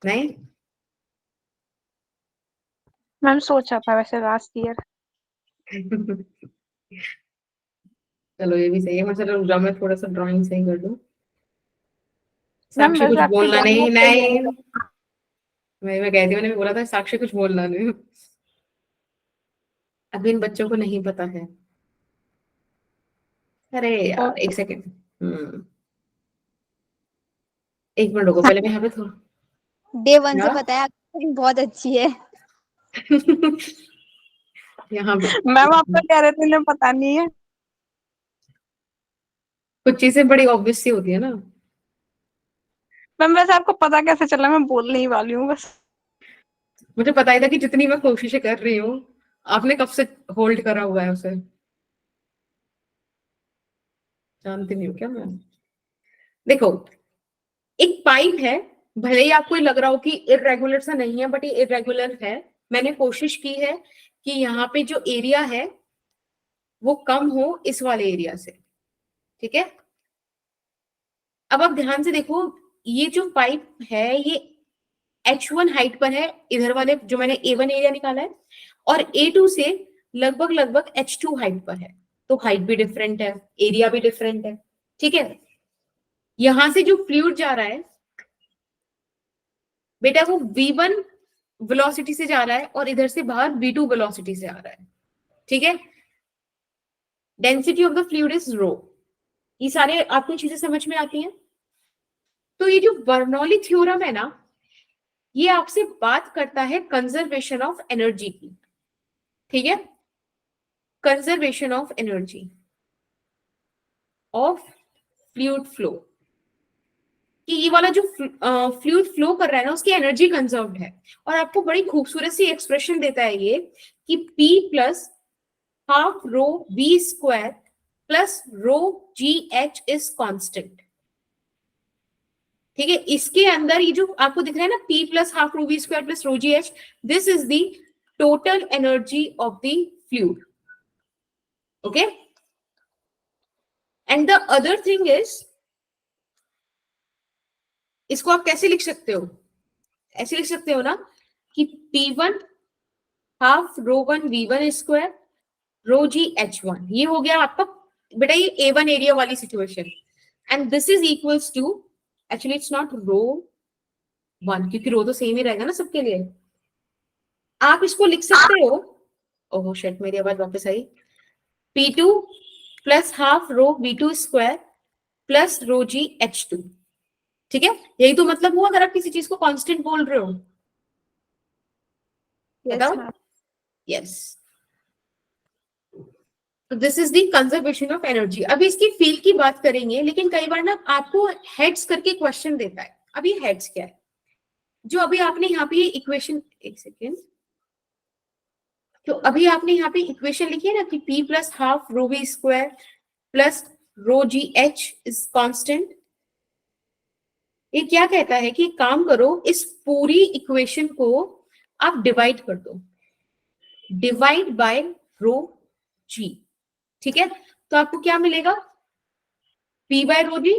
S1: नहीं
S4: मैम सोचा था वैसे लास्ट ईयर।
S1: चलो ये भी सही है। मैं चलो रुक जाओ, मैं थोड़ा सा ड्राइंग सही कर दूं।
S4: मैम
S1: साक्षी
S4: वैसे
S1: कुछ
S4: आपकी
S1: बोलना नहीं,
S4: ड्राइंग
S1: नहीं मैं कहती, मैंने भी बोला था साक्षी कुछ बोलना नहीं। अभी इन बच्चों को नहीं पता है। अरे यार एक सेकेंड, एक मिनट रुको, पहले मैं यहाँ पे थोड़ा
S2: डे 1 से
S1: क्या?
S2: पता है आपकी बहुत अच्छी है।
S1: यहाँ पे
S4: मैम आप तो कह रहे थे इन्हें पता नहीं है।
S1: कुछ चीजें बड़ी ऑब्वियस सी होती है ना।
S4: मैम वैसे आपको पता कैसे चला? मैं बोलने ही वाली हूँ बस।
S1: मुझे पता ही था कि जितनी मैं कोशिशें कर रही हूँ, आपने कब से होल्ड करा हुआ है उसे। जानती नहीं हूँ क्या मैं? देखो एक पाइप है, भले ही आपको लग रहा हो कि इरेगुलर सा नहीं है, बट ये इरेगुलर है। मैंने कोशिश की है कि यहाँ पे जो एरिया है वो कम हो इस वाले एरिया से, ठीक है? अब आप ध्यान से देखो, ये जो पाइप है ये H1 हाइट पर है, इधर वाले जो मैंने A1 एरिया निकाला है, और A2 से लगभग लगभग H2 हाइट पर है। तो हाइट भी डिफरेंट है, एरिया भी डिफरेंट है, ठीक है? यहां से जो फ्लूइड जा रहा है बेटा वो V1 वेलोसिटी से जा रहा है और इधर से बाहर V2 वेलोसिटी से आ रहा है, ठीक है? Density of the fluid is rho. ये सारे आपको चीजें समझ में आती हैं? तो ये जो बर्नौली थ्योरम है ना, ये आपसे बात करता है कंजर्वेशन ऑफ एनर्जी की, ठीक है? Conservation of energy of fluid flow, कि ये वाला जो फ्लूइड फ्लो कर रहा है ना उसकी एनर्जी कंजर्व्ड है। और आपको बड़ी खूबसूरत सी एक्सप्रेशन देता है ये कि P plus half rho V square plus row GH is constant, ठीक है? इसके अंदर ये जो आपको दिख रहा है ना P plus half rho V square plus row GH, this is the total energy of the fluid, okay? And the other thing is, इसको आप कैसे लिख सकते हो? ऐसे लिख सकते हो ना कि P1 half rho 1 V1 square rho GH1, ये हो गया आपका बेटा ये A1 एरिया वाली situation. And this is equals to, actually it's not rho 1 क्योंकि रो तो सेम ही रहेगा ना सबके लिए। आप इसको लिख सकते हो, ओहो शिट मेरी आवाज वापस आई, P2 plus half rho V2 square plus रो GH2, ठीक है? यही तो मतलब हुआ अगर आप किसी चीज को कांस्टेंट बोल रहे हो।
S4: यस
S1: बताओ।
S4: मैम।
S1: यस, तो this is the conservation of energy. अभी इसकी फील की बात करेंगे, लेकिन कई बार ना आपको हेड्स करके क्वेश्चन देता है। अभी हेड्स क्या है? जो अभी आपने यहाँ पे इक्वेशन, एक सेकेंड, तो अभी आपने यहाँ पे इक्वेशन लिखी है ना कि P plus half rho V square plus row GH is constant. ये क्या कहता है कि काम करो, इस पूरी इक्वेशन को आप डिवाइड कर दो, डिवाइड बाय रो G, ठीक है? तो आपको क्या मिलेगा? P by rho G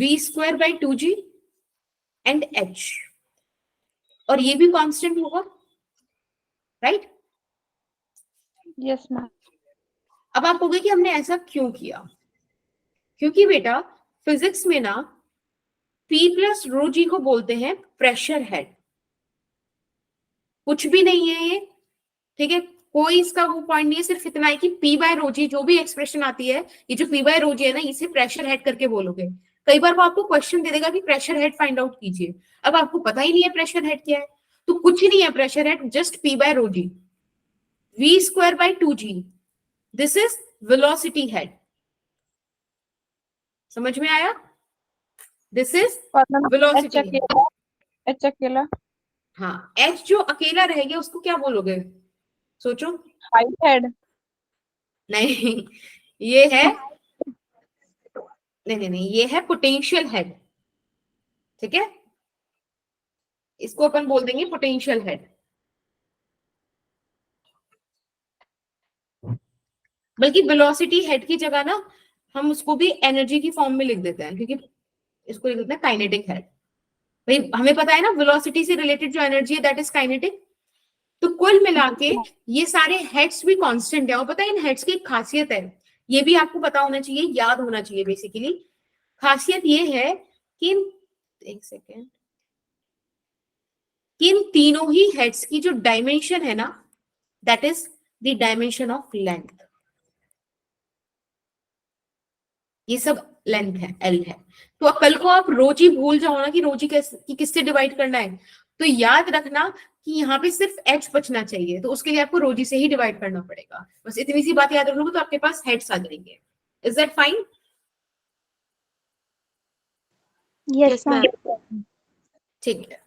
S1: v²/2g and h, और ये भी कांस्टेंट होगा, राइट?
S4: Yes ma'am.
S1: अब आप कहोगे कि हमने ऐसा क्यों किया? क्योंकि बेटा फिजिक्स में ना P+ρg को बोलते हैं प्रेशर हेड। कुछ भी नहीं है ये, ठीक है, कोई इसका वो पॉइंट नहीं है, सिर्फ इतना है कि P/ρg जो भी एक्सप्रेशन आती है, ये जो P/ρg है ना, इसे प्रेशर हेड करके बोलोगे। कई बार वो आपको क्वेश्चन दे देगा कि प्रेशर हेड फाइंड आउट कीजिए, अब आपको पता ही नहीं है प्रेशर हेड क्या है, तो कुछ ही नहीं है pressure head, just P/ρg, v²/2g, this is velocity head. समझ में आया? This is velocity head.
S4: H अकेला
S1: हाँ, h जो अकेला रह गया उसको क्या बोलोगे? सोचो।
S4: Height head.
S1: नहीं, ये है, नहीं, ये है पोटेंशियल हेड, ठीक है, इसको अपन बोल देंगे पोटेंशियल हेड। बल्कि वेलोसिटी हेड की जगह ना हम उसको भी एनर्जी की फॉर्म में लिख देते हैं, क्योंकि इसको लिख देते हैं काइनेटिक हेड। भाई हमें पता है ना वेलोसिटी से रिलेटेड जो एनर्जी है दैट इज काइनेटिक। तो कुल मिला के ये सारे हेड्स भी कांस्टेंट है, और पता है इन हेड्स की एक खासियत है, ये भी आपको पता होना चाहिए, याद होना चाहिए। बेसिकली खासियत ये है कि एक सेकेंड, इन तीनों ही हेड्स की जो डायमेंशन है ना, that is the dimension of length. ये सब लेंथ है, एल है। तो अब कल को आप रोजी भूल जाओ ना कि रोजी किससे डिवाइड करना है, तो याद रखना कि यहाँ पे सिर्फ एच बचना चाहिए, तो उसके लिए आपको रोजी से ही डिवाइड करना पड़ेगा। बस इतनी सी बात याद रख लोगे तो आपके पास हेड्स आ जाएंगे। Is that fine?
S2: Yes ma'am.
S1: ठीक है।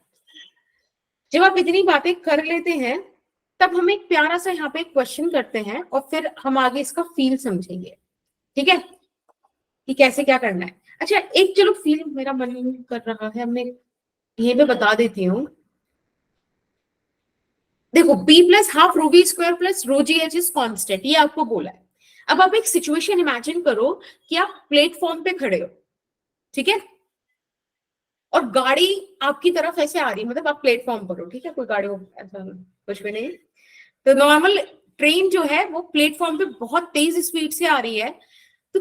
S1: जब आप इतनी बातें कर लेते हैं तब हम एक प्यारा सा यहाँ पे एक क्वेश्चन करते हैं और फिर हम आगे इसका फील समझेंगे, ठीक है, कि कैसे क्या करना है। अच्छा, एक चलो फील मेरा मन कर रहा है, मैं यहीं पे बता देती हूँ। देखो P+12ρv² + ρgh इज कांस्टेंट, ये आपको बोला है। अब आप एक सिचुएशन इमेजिन करो कि आप प्लेटफॉर्म पे खड़े हो, ठीक है, और गाड़ी आपकी तरफ ऐसे आ रही, मतलब आप प्लेटफॉर्म पर हो, ठीक है, कोई गाड़ी ऐसा कुछ भी नहीं। तो नॉर्मल ट्रेन जो है वो प्लेटफॉर्म पे बहुत तेज स्पीड से आ रही है, तो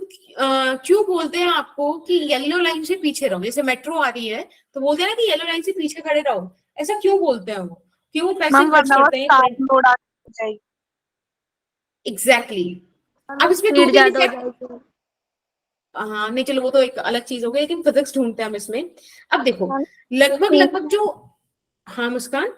S1: क्यों बोलते हैं आपको कि येलो लाइन से पीछे रहो? जैसे मेट्रो आ रही है तो बोलते हैं ना कि येलो लाइन से पीछे खड़े रहो, ऐसा क्यों बोलते हैं वो? क्यों वो पैसे खर्च करते हैं? एग्जैक्टली। अब इसमें दो
S3: स्पीड
S1: तीन
S3: ज्यादा हो
S1: इफेक्ट,
S3: जाएगी।
S1: हाँ नहीं चलो वो तो एक अलग चीज हो गई, लेकिन फिजिक्स ढूंढते हैं हम इसमें। अब देखो लगभग जो, हाँ मुस्कान,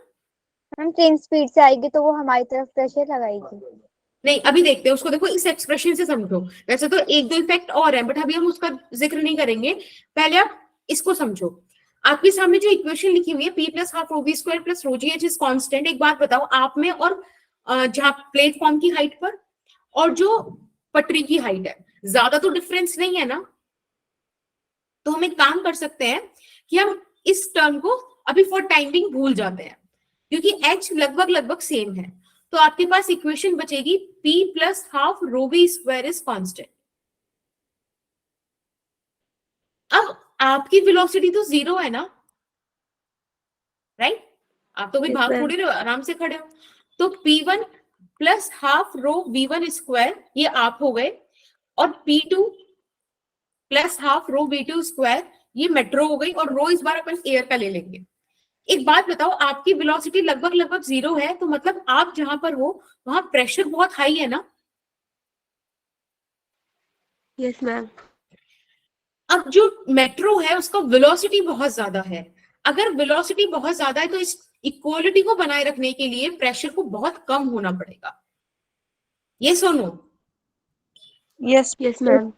S2: हम ट्रेन स्पीड से आएगी तो वो हमारी तरफ प्रेशर लगाएगी।
S1: नहीं अभी देखते हैं उसको, देखो इस एक्सप्रेशन से समझो। वैसे तो एक दो इफेक्ट और है बट अभी हम उसका जिक्र नहीं करेंगे, पहले आप इसको समझो। आपके सामने जो इक्वेशन लिखी हुई है P+12ρv² + ρgh इज कांस्टेंट। एक बात बताओ, आप में और जहां प्लेटफॉर्म की हाइट पर और जो पटरी की हाइट है, ज्यादा तो डिफरेंस नहीं है ना? तो हम एक काम कर सकते हैं कि हम इस टर्म को अभी फॉर टाइम बिंग भूल जाते हैं, क्योंकि h लगभग सेम है। तो आपके पास इक्वेशन बचेगी P+12ρv² इज कांस्टेंट। अब आपकी वेलोसिटी तो 0 है ना, राइट? आप तो भी
S3: Yes,
S1: भाग
S3: ma'am.
S1: थोड़ी रहे हो, आराम से खड़े हो। तो P1 + ½ ρv1², ये आप हो गए, और P2 + ½ ρv2², ये मेट्रो हो गई, और रो इस बार अपन एयर का ले लेंगे। एक बात बताओ, आपकी वेलोसिटी लगभग 0 है, तो मतलब आप जहां पर हो वहां प्रेशर बहुत हाई है ना?
S3: Yes ma'am.
S1: अब जो मेट्रो है उसका वेलोसिटी बहुत ज्यादा है। अगर वेलोसिटी बहुत ज्यादा है तो इस इक्वलिटी को बनाए रखने के लिए प्रेशर को बहुत कम होना पड़ेगा। ये सुनो,
S4: यस
S3: यस मैम।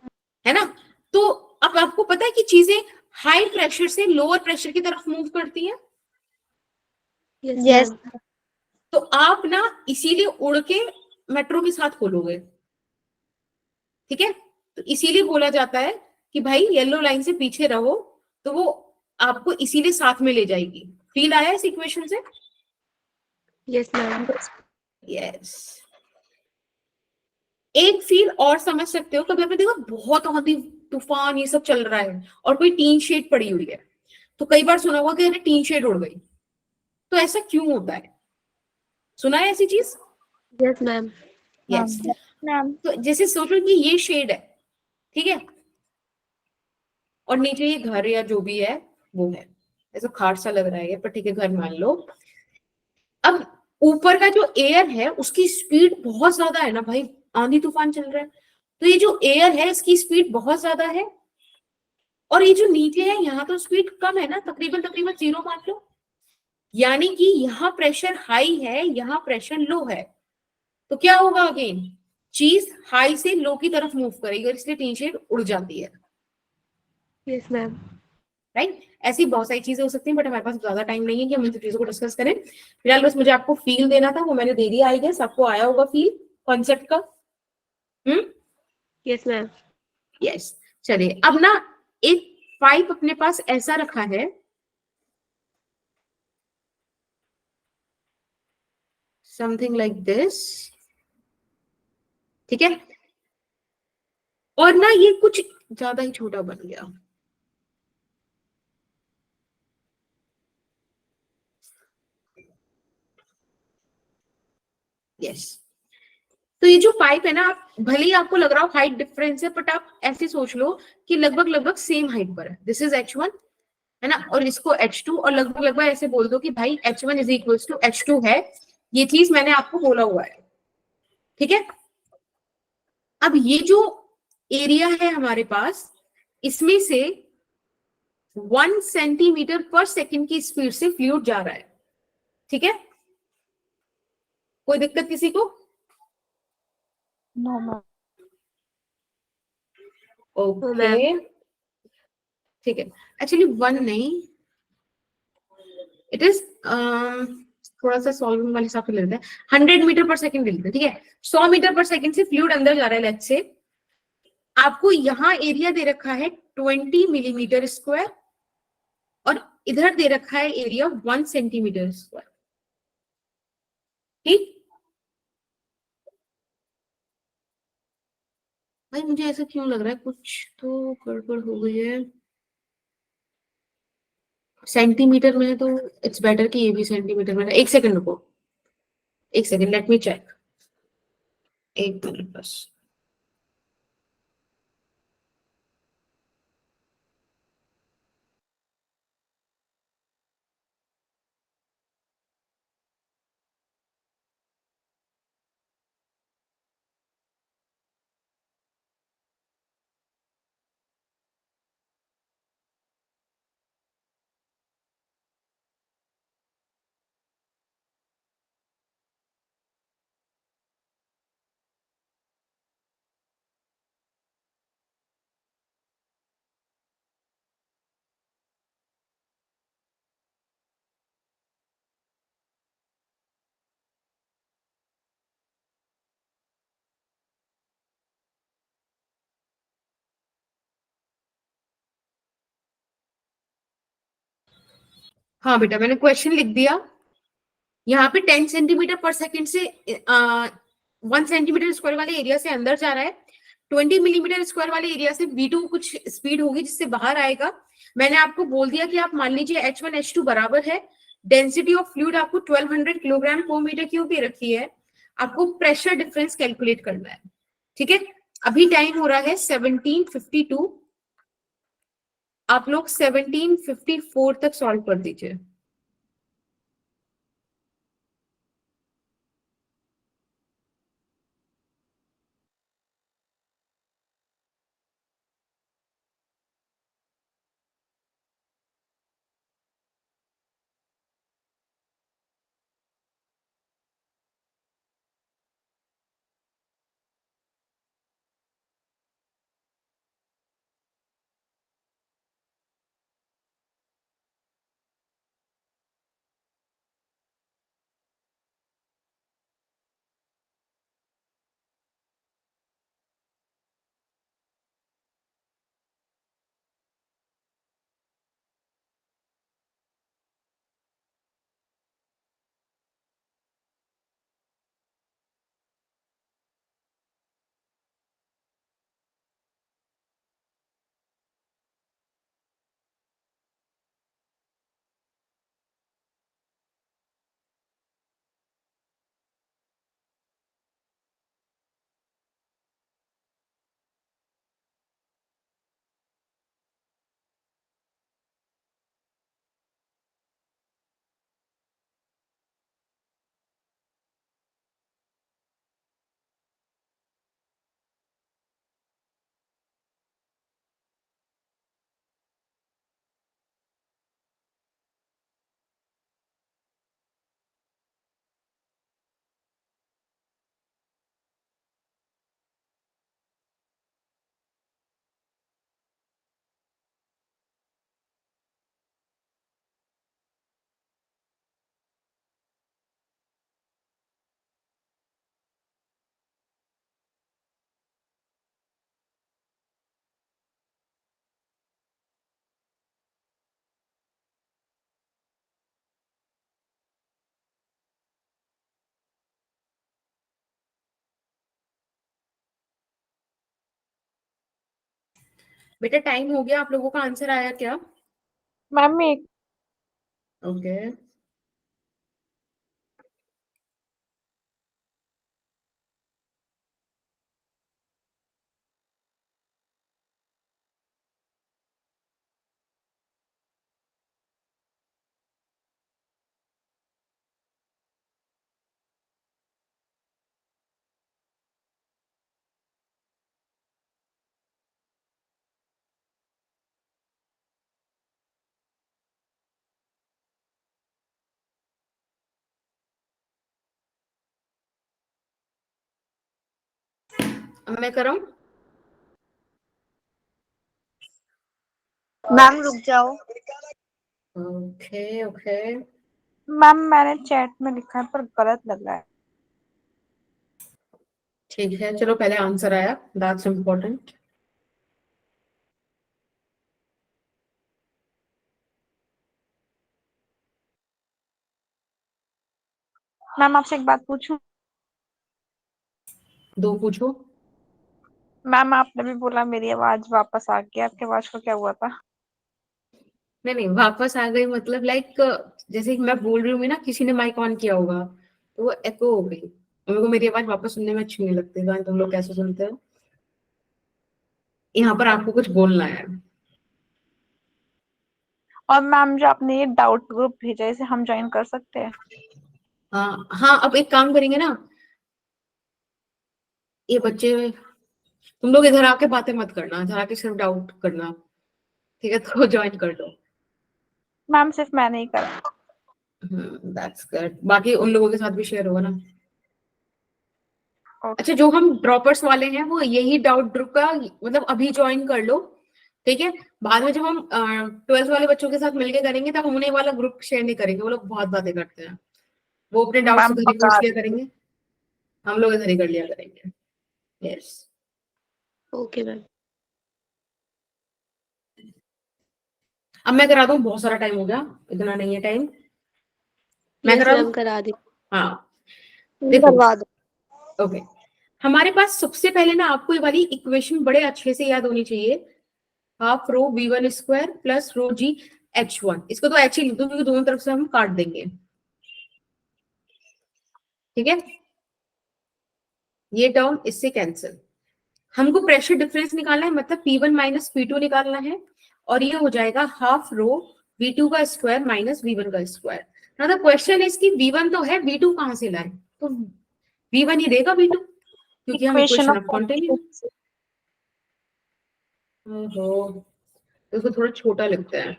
S1: है ना? तो अब आपको पता है कि चीजें हाई प्रेशर से लोअर प्रेशर की तरफ मूव करती हैं।
S3: Yes
S2: yes.
S3: मैम।
S1: तो आप ना इसीलिए उड़ के मेट्रो के साथ खोलोगे, ठीक है? तो इसीलिए बोला जाता है कि भाई येलो लाइन से पीछे रहो, तो वो आपको इसीलिए साथ में ले जाएगी। फील आया इस इक्वेशन से?
S3: Yes ma'am.
S1: यस। एक फील और समझ सकते हो, कभी आपने देखा बहुत आंधी तूफान ये सब चल रहा है और कोई टीन शेड पड़ी हुई है, तो कई बार सुना होगा कि अरे टीन शेड उड़ गई। तो ऐसा क्यों होता है? सुना है ऐसी चीज?
S3: Yes ma'am.
S1: यस।
S2: मैम
S1: तो जैसे सोचो कि ये शेड है, ठीक है, और नीचे ये घर या जो भी है वो है, ऐसा खाट सा लग रहा है ये, पर ठीक है घर मान लो। अब ऊपर का जो एयर है उसकी स्पीड बहुत ज्यादा है ना भाई, आंधी तूफान चल रहा है, तो ये जो एयर है इसकी स्पीड बहुत ज्यादा है, और ये जो नीचे है यहाँ तो स्पीड कम है ना, तकरीबन तकरीबन 0 मान लो। यानी कि यहाँ प्रेशर हाई है, यहाँ प्रेशर लो है, तो क्या होगा अगेन, चीज हाई से लो की तरफ मूव करेगी और इसलिए टीन शेड उड़ जाती है।
S3: Yes ma'am.
S1: राइट? ऐसी बहुत सारी चीजें हो सकती हैं, बट हमारे पास ज्यादा टाइम नहीं है कि हम इन सब चीजों को डिस्कस करें। फिलहाल बस मुझे आपको फील देना था, वो मैंने दे दिया, आई गेस आपको आया होगा फील कॉन्सेप्ट का।
S3: Yes ma'am.
S1: यस। चलिए अब ना एक पाइप अपने पास ऐसा रखा है, समथिंग लाइक दिस, ठीक है, और ना ये कुछ ज्यादा ही छोटा बन गया। यस। तो ये जो पाइप है ना, आप भले ही आपको लग रहा हो हाइट डिफरेंस है, बट आप ऐसे सोच लो कि लगभग लगभग सेम हाइट पर है। दिस इज H1 है ना, और इसको H2, और लगभग लगभग ऐसे बोल दो कि भाई H1 is equal to H2 है। ये चीज मैंने आपको बोला हुआ है, ठीक है। अब ये जो एरिया है हमारे पास, इसमें से 1 सेंटीमीटर पर सेकेंड की स्पीड से फ्लूइड जा रहा है, ठीक है। कोई दिक्कत किसी को?
S2: No ma'am.
S1: ओके, ठीक है। एक्चुअली 1 नहीं, इट इज थोड़ा सा सॉल्विंग वाले हिसाब से ले लेते हैं, 100 मीटर पर सेकेंड ले लेते हैं, ठीक है। 100 मीटर पर सेकेंड से फ्लूइड अंदर जा रहा है, लेट्स से आपको यहाँ एरिया दे रखा है 20 मिलीमीटर स्क्वायर, और इधर दे रखा है एरिया 1 सेंटीमीटर स्क्वायर, ठीक। भाई मुझे ऐसा क्यों लग रहा है कुछ तो गड़बड़ हो गई है, सेंटीमीटर में है तो इट्स बेटर कि ये भी सेंटीमीटर में है। एक सेकंड रुको, एक सेकंड, लेट मी चेक, एक मिनट बस। हाँ बेटा, मैंने क्वेश्चन लिख दिया। यहाँ पे 10 सेंटीमीटर पर सेकेंड से 1 सेंटीमीटर स्क्वायर वाले एरिया से अंदर जा रहा है, 20 मिलीमीटर स्क्वायर वाले एरिया से V2 कुछ स्पीड होगी जिससे बाहर आएगा। मैंने आपको बोल दिया कि आप मान लीजिए H1 H2 बराबर है, डेंसिटी ऑफ फ्लूइड आपको 1200 किलोग्राम पर मीटर क्यूब भी रखी है, आपको प्रेशर डिफरेंस कैलकुलेट करना है, ठीक है। अभी टाइम हो रहा है 17:52, आप लोग 17:54 तक सॉल्व कर दीजिए। बेटा टाइम हो गया, आप लोगों का आंसर आया क्या?
S4: मैम एक
S1: ओके अब मैं कराऊं?
S2: मैम रुक जाओ।
S1: ओके ओके
S4: मैम मैंने चैट में लिखा है पर गलत लग रहा है।
S1: ठीक है, चलो पहले आंसर आया, दैट्स इम्पोर्टेंट।
S4: मैम आपसे एक बात पूछूं?
S1: दो पूछो।
S4: मैम आपने भी बोला मेरी आवाज वापस आ गई, आपकी आवाज को क्या हुआ था?
S1: नहीं नहीं, वापस आ गई मतलब लाइक जैसे कि मैं बोल रही हूँ ना, किसी ने माइक ऑन किया होगा तो वो एको हो गई। उन लोगों को मेरी आवाज वापस सुनने में अच्छी नहीं लगती, गान तुम लोग कैसे सुनते हो। यहाँ पर आपको कुछ बोलना है।
S4: और मैम जो आपने ये डाउट ग्रुप भेजा है, इसे हम ज्वाइन कर सकते हैं?
S1: हाँ हाँ, अब एक काम करेंगे ना, ये बच्चे, तुम लोग इधर आके बातें मत करना, इधर आके सिर्फ डाउट करना, ठीक है? तो ज्वाइन कर दो।
S4: मैम सिर्फ मैं नहीं करा।
S1: दैट्स गुड, बाकी उन लोगों के साथ भी शेयर होगा ना।
S4: ओके
S1: अच्छा, जो हम ड्रॉपर्स वाले हैं वो यही डाउट ग्रुप का मतलब अभी ज्वाइन कर लो, ठीक है? बाद में जब हम 12th वाले बच्चों के साथ मिलके करेंगे तब हम उन्हें वाला ग्रुप शेयर नहीं करेंगे, वो लोग बहुत बातें करते हैं। वो अपने डाउट्स
S4: मैम
S1: उधर ही
S4: पका
S1: पूछ लिया करेंगे, हम लोग इधर ही कर लिया करेंगे। Yes,
S3: okay ma'am.
S1: अब मैं करा दूं, बहुत सारा टाइम हो गया, इतना नहीं है टाइम। मैं
S3: यस
S1: करा दूं?
S3: मैम करा दी।
S1: हाँ देखो,
S2: करवा दो।
S1: ओके, हमारे पास सबसे पहले ना आपको ये वाली इक्वेशन बड़े अच्छे से याद होनी चाहिए। Half rho v1 square plus rho g h1, इसको तो h ही लिख दो क्योंकि दोनों तरफ से हम काट देंगे, ठीक है? ये टर्म इससे कैंसिल। हमको प्रेशर डिफरेंस निकालना है, मतलब P1 माइनस P2 निकालना है, और ये हो जाएगा हाफ रो V2 का स्क्वायर माइनस V1 का स्क्वायर। ना द क्वेश्चन है इसकी, V1 तो है, V2 कहां से लाए? तो V1 ही देगा V2, क्योंकि हम
S4: equation
S1: equation
S4: of
S1: of quantity. ओहो, इसको थोड़ा छोटा लिखते हैं।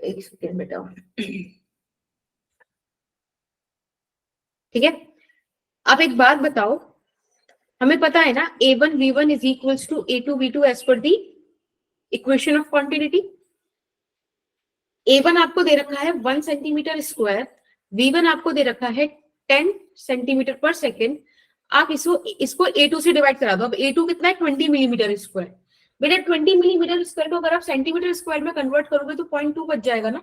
S1: एक सेकेंड बेटा, ठीक है? आप एक बात बताओ, हमें पता है ना A1 V1 is equals to A2 V2 as per the equation of continuity. A1 आपको दे रखा है 1 सेंटीमीटर स्क्वायर, V1 आपको दे रखा है 10 सेंटीमीटर पर सेकेंड। आप इसको A2 से डिवाइड करा दो। अब A2 कितना है? 20 मिलीमीटर स्क्वायर। बेटा 20 मिलीमीटर स्क्वायर को अगर आप सेंटीमीटर स्क्वायर में कन्वर्ट करोगे तो 0.2 बच जाएगा ना।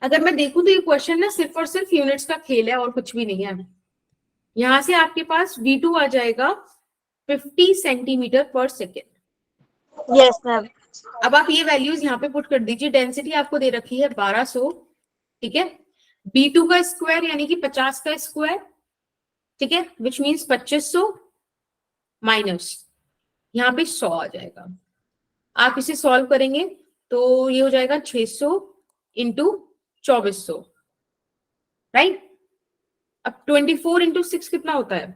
S1: अगर मैं देखूं तो ये क्वेश्चन ना सिर्फ और सिर्फ यूनिट्स का खेल है और कुछ भी नहीं है। यहां से आपके पास V2 आ जाएगा 50 सेंटीमीटर पर सेकेंड।
S2: Yes ma'am.
S1: अब आप ये वैल्यूज यहाँ पे पुट कर दीजिए। डेंसिटी आपको दे रखी है 1200, ठीक है? B2 का स्क्वायर यानी कि 50 का स्क्वायर, ठीक है, विच मीन्स 2500 माइनस यहाँ पे 100 आ जाएगा। आप इसे सॉल्व करेंगे तो ये हो जाएगा 600 इंटू 2400, राइट? अब 24 इंटू 6 कितना होता है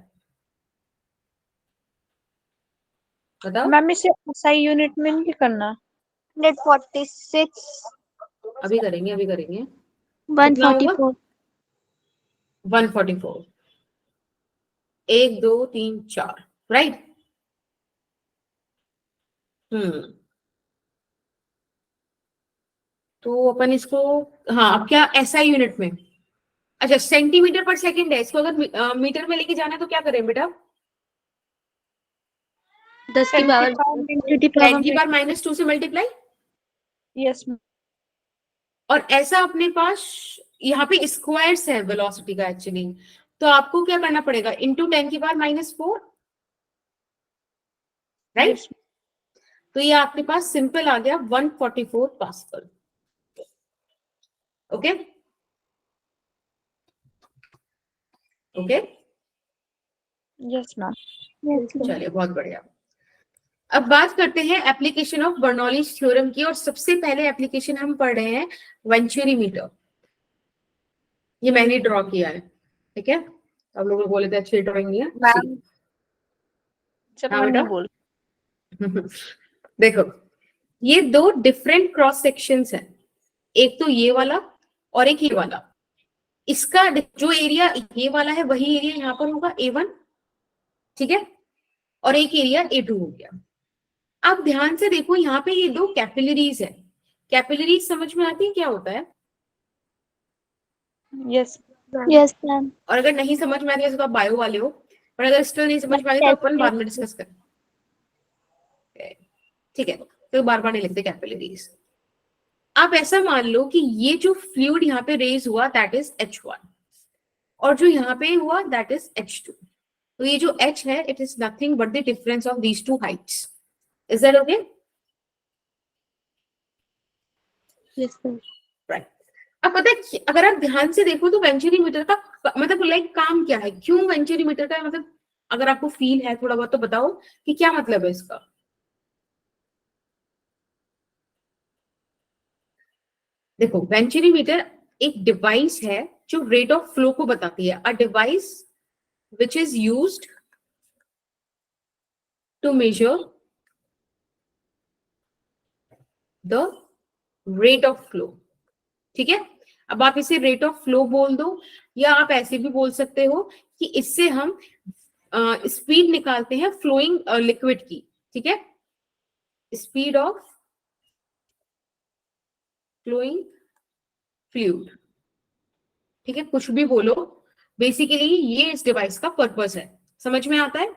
S1: बताओ?
S4: मैम इसे SI यूनिट में नहीं करना।
S2: 146
S1: अभी करेंगे, अभी करेंगे। कितना होगा?
S3: 144।
S1: 144, 1 2 3 4, राइट? तो अपन इसको, हाँ अब क्या SI यूनिट में, अच्छा सेंटीमीटर पर सेकंड है, इसको अगर मीटर में लेके जाना है तो क्या करें बेटा?
S3: 10 की पावर
S1: 10 की पावर -2 से मल्टीप्लाई।
S4: यस
S1: और ऐसा अपने पास यहाँ पे स्क्वायर्स है वेलोसिटी का एक्चुअली, तो आपको क्या करना पड़ेगा, इंटू 10⁻⁴, राइट। तो ये आपके पास सिंपल आ गया 144 pascal. Okay okay,
S4: yes ma'am.
S1: चलिए बहुत बढ़िया। अब बात करते हैं एप्लीकेशन ऑफ बर्नौलीज थ्योरम की, और सबसे पहले एप्लीकेशन हम पढ़ रहे हैं वेंचुरी मीटर। ये मैंने ड्रॉ किया है, ठीक है। आप लोग बोले थे अच्छी ड्राइंग नहीं है
S4: मैम चलो
S1: हाँ
S4: मैं
S1: बेटा
S4: नहीं बोल।
S1: देखो ये दो डिफरेंट क्रॉस सेक्शंस हैं, एक तो ये वाला और एक ये वाला। इसका जो एरिया ये वाला है वही एरिया यहाँ पर होगा A1, ठीक है, और एक एरिया A2 हो गया। अब ध्यान से देखो यहाँ पे ये दो कैपिलरीज है। कैपिलरीज समझ में आती है क्या होता है?
S4: Yes
S2: yes ma'am.
S1: और अगर नहीं समझ में आती है तो आप बायो वाले हो, पर अगर स्टिल नहीं समझ में आती तो अपन बाद में डिस्कस करें, ठीक है। तो बार बार नहीं लिखते कैपिलरीज। आप ऐसा मान लो कि ये जो फ्लूइड यहाँ पे रेज हुआ दैट इज H1, और जो यहाँ पे हुआ दैट इज H2। तो ये जो H है it is nothing but the difference of these two Heights. Is that okay?
S3: Yes ma'am.
S1: Right. अब पता है अगर आप ध्यान से देखो तो वेंचुरी मीटर का मतलब लाइक काम क्या है, क्यों वेंचुरी मीटर का मतलब, अगर आपको फील है थोड़ा बहुत तो बताओ कि क्या मतलब है इसका। देखो वेंचुरी मीटर एक डिवाइस है जो रेट ऑफ फ्लो को बताती है, a device which is used to measure the rate of flow, ठीक है। अब आप इसे रेट ऑफ फ्लो बोल दो, या आप ऐसे भी बोल सकते हो कि इससे हम स्पीड निकालते हैं फ्लोइंग लिक्विड की, ठीक है, स्पीड ऑफ फ्लोइंग फ्लूइड, ठीक है, कुछ भी बोलो। बेसिकली ये इस डिवाइस का पर्पस है। समझ में आता है?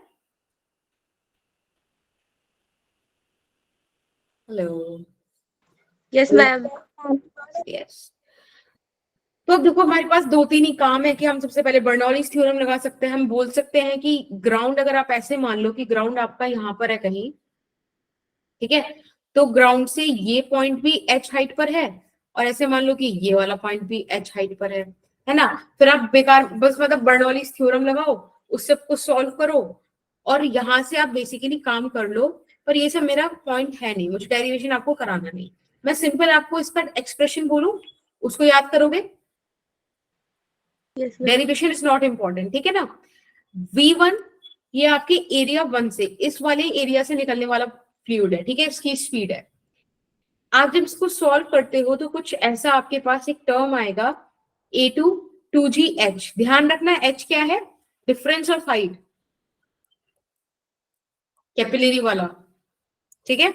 S1: Hello
S3: yes ma'am.
S1: यस। तो अब देखो हमारे पास दो तीन ही काम है कि हम सबसे पहले बर्नौलीज थ्योरम लगा सकते हैं। हम बोल सकते हैं कि ग्राउंड, अगर आप ऐसे मान लो कि ग्राउंड आपका यहाँ पर है कहीं, ठीक है, तो ग्राउंड से ये पॉइंट भी H हाइट पर है, और ऐसे मान लो कि ये वाला पॉइंट भी H हाइट पर है ना। फिर आप बेकार बस मतलब बर्नौलीज थ्योरम लगाओ, उस सब को सॉल्व करो, और यहां से आप बेसिकली काम कर लो। पर ये सब मेरा पॉइंट है नहीं, मुझे डेरिवेशन आपको कराना नहीं। मैं सिंपल आपको इसका एक्सप्रेशन बोलूं, उसको याद करोगे।
S3: Yes ma'am.
S1: Derivation is not important, ठीक है ना। V1 ये आपके एरिया 1 से, इस वाले एरिया से निकलने वाला फ्लूइड है, ठीक है, इसकी स्पीड है। आप जब इसको सॉल्व करते हो तो कुछ ऐसा आपके पास एक टर्म आएगा A2 2GH। ध्यान रखना H क्या है, डिफरेंस ऑफ हाइट, कैपिलरी वाला, ठीक है।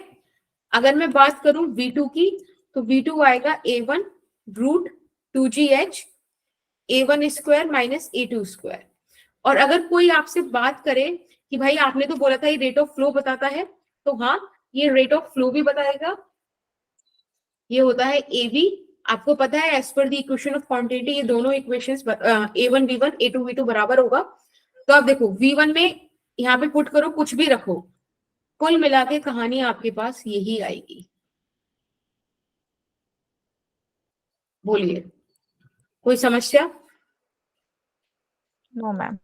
S1: अगर मैं बात करूं V2 की, तो V2 आएगा A1 root 2GH A1 square minus A2 square. और अगर कोई आपसे बात करे कि भाई आपने तो बोला था ये रेट ऑफ फ्लो बताता है, तो हाँ ये रेट ऑफ फ्लो भी बताएगा। ये होता है AB, आपको पता है as per the equation of quantity ये दोनों equations A1 V1 A2 V2 बराबर होगा। तो आप देखो V1 में यहाँ पे पुट करो, कुछ भी रखो, कुल मिला के कहानी आपके पास यही आएगी। बोलिए कोई समस्या?
S4: No ma'am.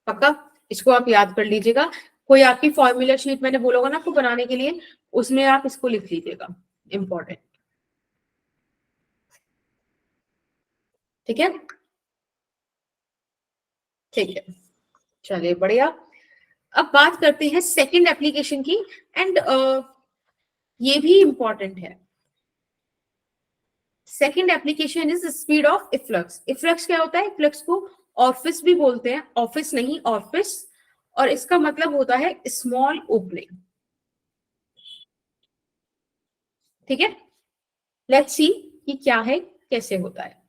S1: पक्का? इसको आप याद कर लीजिएगा। कोई आपकी फॉर्मूला शीट मैंने बोला होगा ना आपको बनाने के लिए, उसमें आप इसको लिख लीजिएगा, इंपॉर्टेंट, ठीक है। ठीक है, चलिए बढ़िया। अब बात करते हैं सेकंड एप्लीकेशन की, एंड ये भी इंपॉर्टेंट है। Second application is speed of efflux. Efflux क्या होता है? इफ्लक्स को ऑफिस भी बोलते हैं, ऑफिस नहीं ऑफिस, और इसका मतलब होता है स्मॉल ओपनिंग, ठीक है। लेट्स सी कि क्या है, कैसे होता है।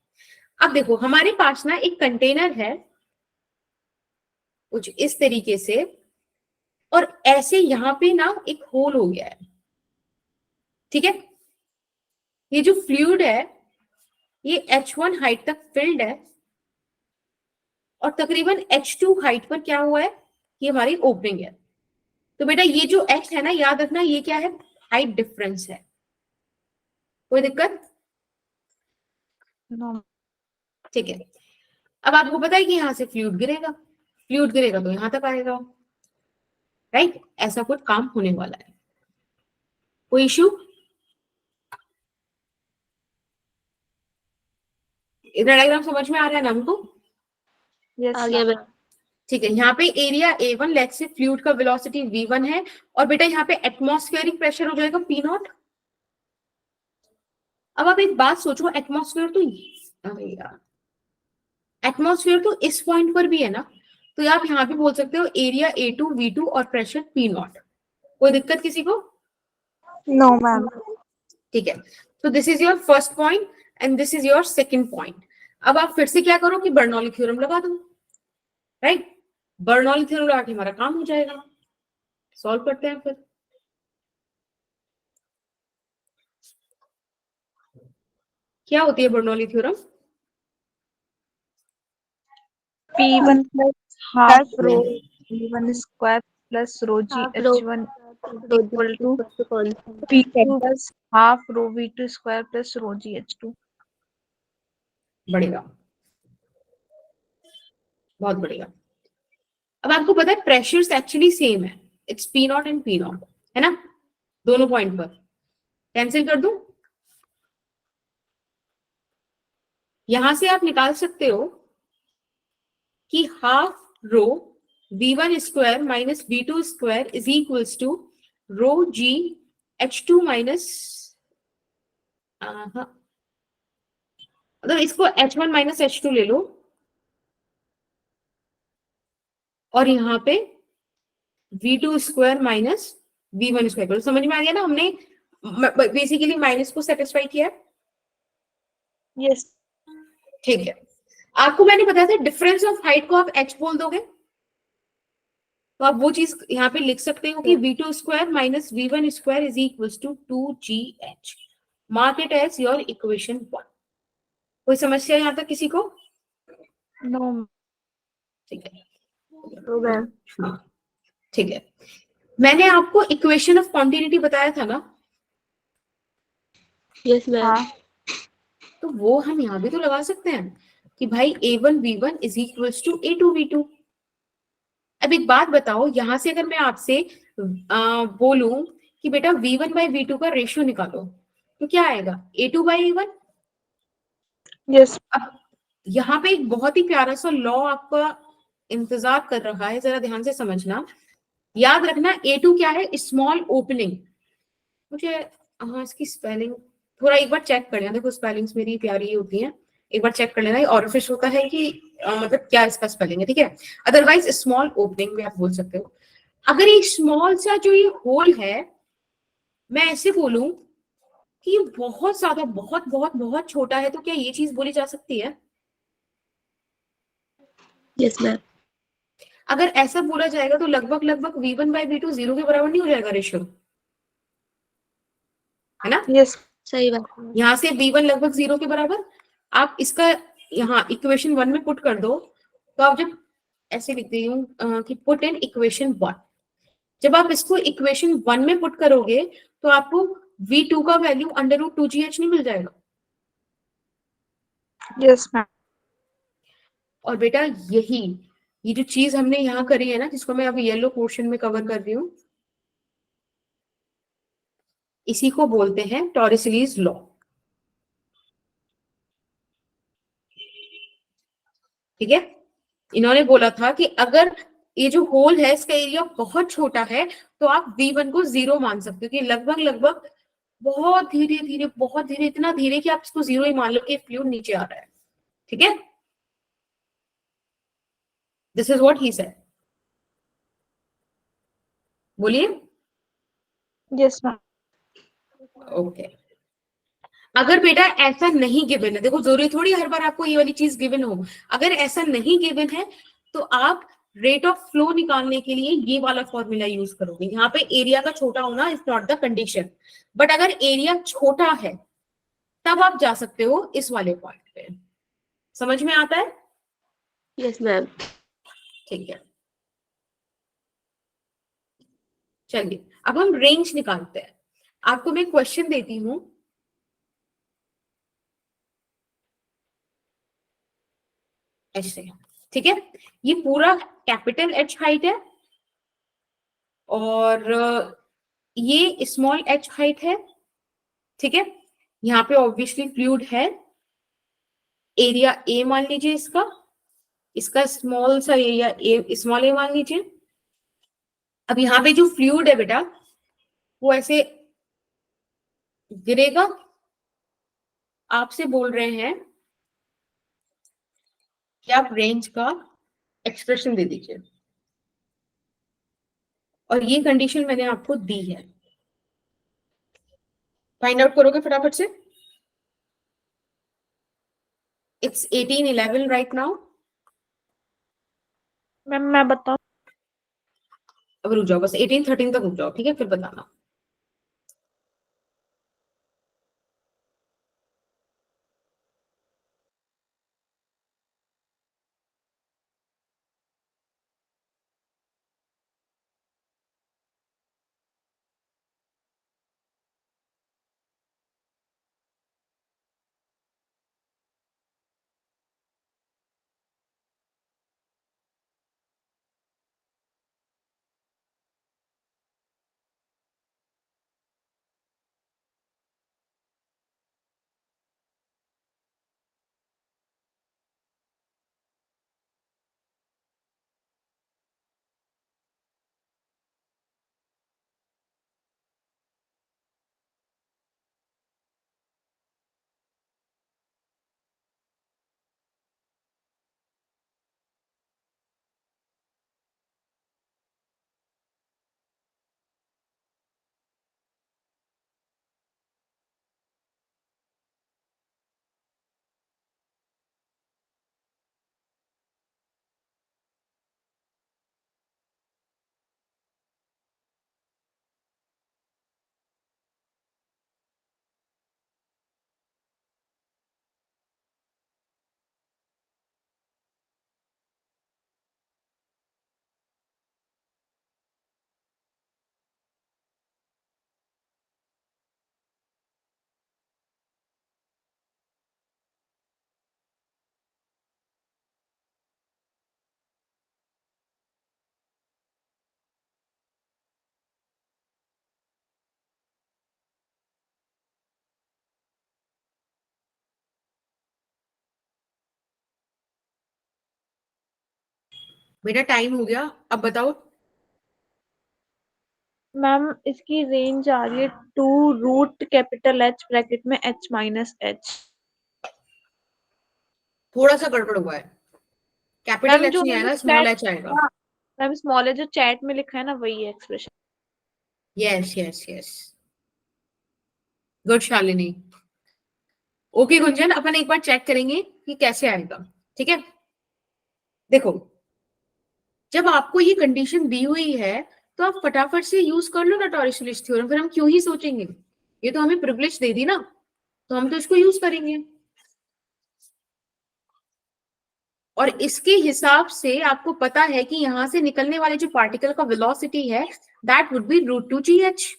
S1: अब देखो हमारे पास ना एक कंटेनर है कुछ इस तरीके से, और ऐसे यहां पे ना एक होल हो गया है, ठीक है। ये जो फ्लूइड है ये H1 हाइट तक फिल्ड है और तकरीबन H2 हाइट पर क्या हुआ है, ये हमारी ओपनिंग है। तो बेटा ये जो H है ना, याद रखना ये क्या है, हाइट डिफरेंस है। कोई दिक्कत?
S4: नो
S1: ठीक है। अब आपको पता है कि यहां से फ्लूइड गिरेगा तो यहां तक आएगा, राइट? ऐसा कुछ काम होने वाला है। कोई इशू? डायग्राम समझ में आ रहा है ना हमको?
S4: यस
S3: आ गया मैम।
S1: ठीक है। यहाँ पे area A1, let's say fluid का वेलोसिटी V1 है, और बेटा यहाँ पे एटमॉस्फेरिक प्रेशर हो जाएगा P0। अब आप एक बात सोचो, एटमॉस्फेयर तो, अरे यार, एटमॉस्फेयर तो इस पॉइंट पर भी है ना, तो आप यहाँ पे बोल सकते हो एरिया A2 V2 और प्रेशर P0। कोई दिक्कत किसी को?
S2: No ma'am.
S1: ठीक है। तो this is your first point and this is your second point. अब आप फिर से क्या करो कि बर्नौली थ्योरम लगा दो, राइट? बर्नौली थ्योरम लगा के हमारा काम हो जाएगा। सॉल्व करते हैं फिर। क्या होती है Bernoulli theorem?
S4: P1 plus half rho V1 square plus rho G H1 equal to P plus half rho V2 square plus rho G H2।
S1: बढ़ेगा, बहुत बढ़िया। अब आपको पता है प्रेशर्स एक्चुअली सेम है, इट्स P0 एंड P0, है ना? दोनों पॉइंट पर कैंसिल कर दूं? यहां से आप निकाल सकते हो कि half rho V1 square minus V2 square is equals to rho G H2 minus, मतलब इसको H1 माइनस H2 ले लो, और यहाँ पे V2 square minus V1 square. समझ में आ गया ना? हमने बेसिकली माइनस को सेटिस्फाई किया।
S4: यस
S1: ठीक है। आपको मैंने बताया था डिफरेंस ऑफ हाइट को आप H बोल दोगे, तो आप वो चीज यहाँ पे लिख सकते हो कि V2 square minus V1 square is equals to 2GH। Mark it as your equation 1। कोई समस्या यहाँ तक किसी को?
S4: नो
S1: ठीक है,
S3: तो मैम
S1: हाँ ठीक है। मैंने आपको इक्वेशन ऑफ कॉन्टिन्यूटी बताया था ना,
S3: यस मैम।
S4: हाँ
S1: तो वो हम यहाँ भी तो लगा सकते हैं कि भाई A1 V1 is equals to A2 V2। अब एक बात बताओ, यहां से अगर मैं आपसे बोलूं कि बेटा V1 बाई V2 का रेशियो निकालो, तो क्या आएगा? A2 by A1।
S4: यस
S1: अब यहाँ पे एक बहुत ही प्यारा सा लॉ आपका इंतजार कर रहा है, जरा ध्यान से समझना। याद रखना A2 क्या है? Small opening. मुझे हाँ इसकी स्पेलिंग थोड़ा एक बार चेक कर लेना, देखो स्पेलिंग्स मेरी प्यारी होती हैं, एक बार चेक कर लेना ये ऑरिफिस होता है कि मतलब क्या इसका स्पेलिंग है, ठीक है? अदरवाइज स्मॉल ओपनिंग में आप बोल सकते हो। अगर ये स्मॉल सा जो ये होल है, मैं ऐसे बोलूं कि ये बहुत ज्यादा बहुत बहुत बहुत छोटा है, तो क्या ये चीज बोली जा सकती है?
S3: Yes ma'am.
S1: अगर ऐसा बोला जाएगा तो लगभग लगभग V1 बाई V2 0 के बराबर नहीं हो जाएगा रेशियो, है ना?
S4: यस
S3: सही बात है।
S1: यहाँ से V1 लगभग 0 के बराबर। आप इसका यहाँ इक्वेशन 1 में पुट कर दो, तो आप जब ऐसे लिख रही हूँ कि पुट इन इक्वेशन 1, जब आप इसको इक्वेशन 1 में पुट करोगे तो आपको V2 का वैल्यू अंडर रूट 2GH नहीं मिल जाएगा?
S4: Yes ma'am.
S1: और बेटा यही ये जो चीज हमने यहाँ करी है ना, जिसको मैं अभी येलो पोर्शन में कवर कर रही हूँ, इसी को बोलते हैं टॉरिसलीज लॉ। ठीक है? इन्होंने बोला था कि अगर ये जो होल है इसका एरिया बहुत छोटा है तो आप V1 को 0 मान सकते हो, कि लगभग लगभग बहुत धीरे धीरे, बहुत धीरे, इतना धीरे कि आप इसको 0 ही मान लो कि फ्लूइड नीचे आ रहा है। ठीक है? This is what he said. बोलिए।
S4: Yes ma'am.
S1: ओके। अगर बेटा ऐसा नहीं गिवन है, देखो जरूरी थोड़ी हर बार आपको ये वाली चीज गिवन हो, अगर ऐसा नहीं गिवन है तो आप रेट ऑफ फ्लो निकालने के लिए ये वाला फॉर्मूला यूज करोगे। यहाँ पे एरिया का छोटा होना is not the condition, but अगर एरिया छोटा है तब आप जा सकते हो इस वाले पॉइंट पे। समझ में आता है?
S3: Yes ma'am.
S1: ठीक है, चलिए अब हम रेंज निकालते हैं। आपको मैं क्वेश्चन देती हूं, ऐसे, ठीक है? ये पूरा कैपिटल एच हाइट है और ये स्मॉल एच हाइट है, ठीक है? यहाँ पे ऑब्वियसली फ्लूइड है, एरिया ए मान लीजिए इसका, इसका स्मॉल सा एरिया ए, स्मॉल ए मान लीजिए। अब यहाँ पे जो फ्लूइड है बेटा वो ऐसे गिरेगा, आपसे बोल रहे हैं कि आप रेंज का एक्सप्रेशन दे दीजिए, और ये कंडीशन मैंने आपको दी है। फाइंड आउट करोगे फटाफट से? It's 18:11 right now.
S4: मैम मैं बताऊं?
S1: अब रुक जाओ, बस 18:13 तक रुक जाओ, ठीक है? फिर बताना। बेटा टाइम हो गया, अब बताओ।
S4: मैम इसकी रेंज आ रही है 2√H ब्रैकेट में H माइनस H।
S1: थोड़ा सा गड़बड़ हुआ है, कैपिटल
S4: मैम
S1: एच
S4: जो
S1: नहीं
S4: मैंने
S1: आएगा, स्मॉल
S4: चैट,
S1: एच आएगा।
S4: मैम स्मॉल है जो चैट में लिखा है ना वही है expression.
S1: Yes yes yes, good Shalini. Okay Gunjan, अपन एक बार चेक करेंगे कि कैसे आएगा, ठीक है? देखो, जब आपको ये कंडीशन दी हुई है तो आप फटाफट से यूज कर लो ना टॉरिस थ्योरम, फिर हम क्यों ही सोचेंगे? ये तो हमें प्रिविलेज दे दी ना, तो हम तो इसको यूज करेंगे। और इसके हिसाब से आपको पता है कि यहां से निकलने वाले जो पार्टिकल का वेलोसिटी है that would be √2gh।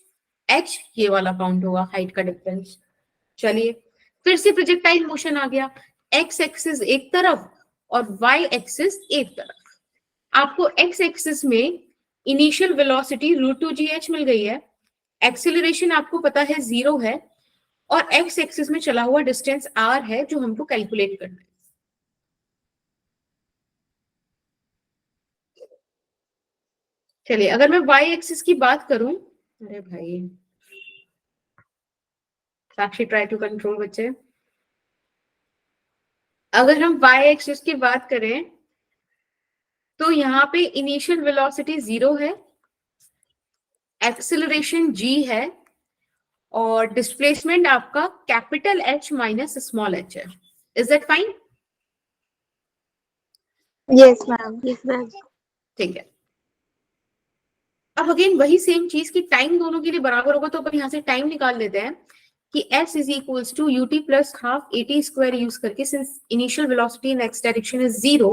S1: h ये वाला काउंट होगा, हाइट का डिफरेंस। चलिए फिर से प्रोजेक्टाइल मोशन आ गया, एक्स एक्सिस एक तरफ और वाई एक्सिस एक तरफ। आपको एक्स एक्सिस में इनिशियल वेलोसिटी √2gh मिल गई है, एक्सेलरेशन आपको पता है 0 है, और एक्स एक्सिस में चला हुआ डिस्टेंस r है जो हमको कैलकुलेट करना है। चलिए अगर मैं वाई एक्सिस की बात करूं, अरे भाई साक्षी ट्राई टू कंट्रोल बच्चे। अगर हम वाई एक्सिस की बात करें तो यहाँ पे इनिशियल वेलोसिटी 0 है, एक्सेलरेशन g है, और डिस्प्लेसमेंट आपका capital H minus small h है। Is that fine?
S2: Yes ma'am.
S3: Yes ma'am.
S1: ठीक है। अब अगेन वही सेम चीज की टाइम दोनों के लिए बराबर होगा तो अपन यहाँ से टाइम निकाल लेते हैं कि s is equals to ut plus half at square use करके, since initial velocity in x direction is 0,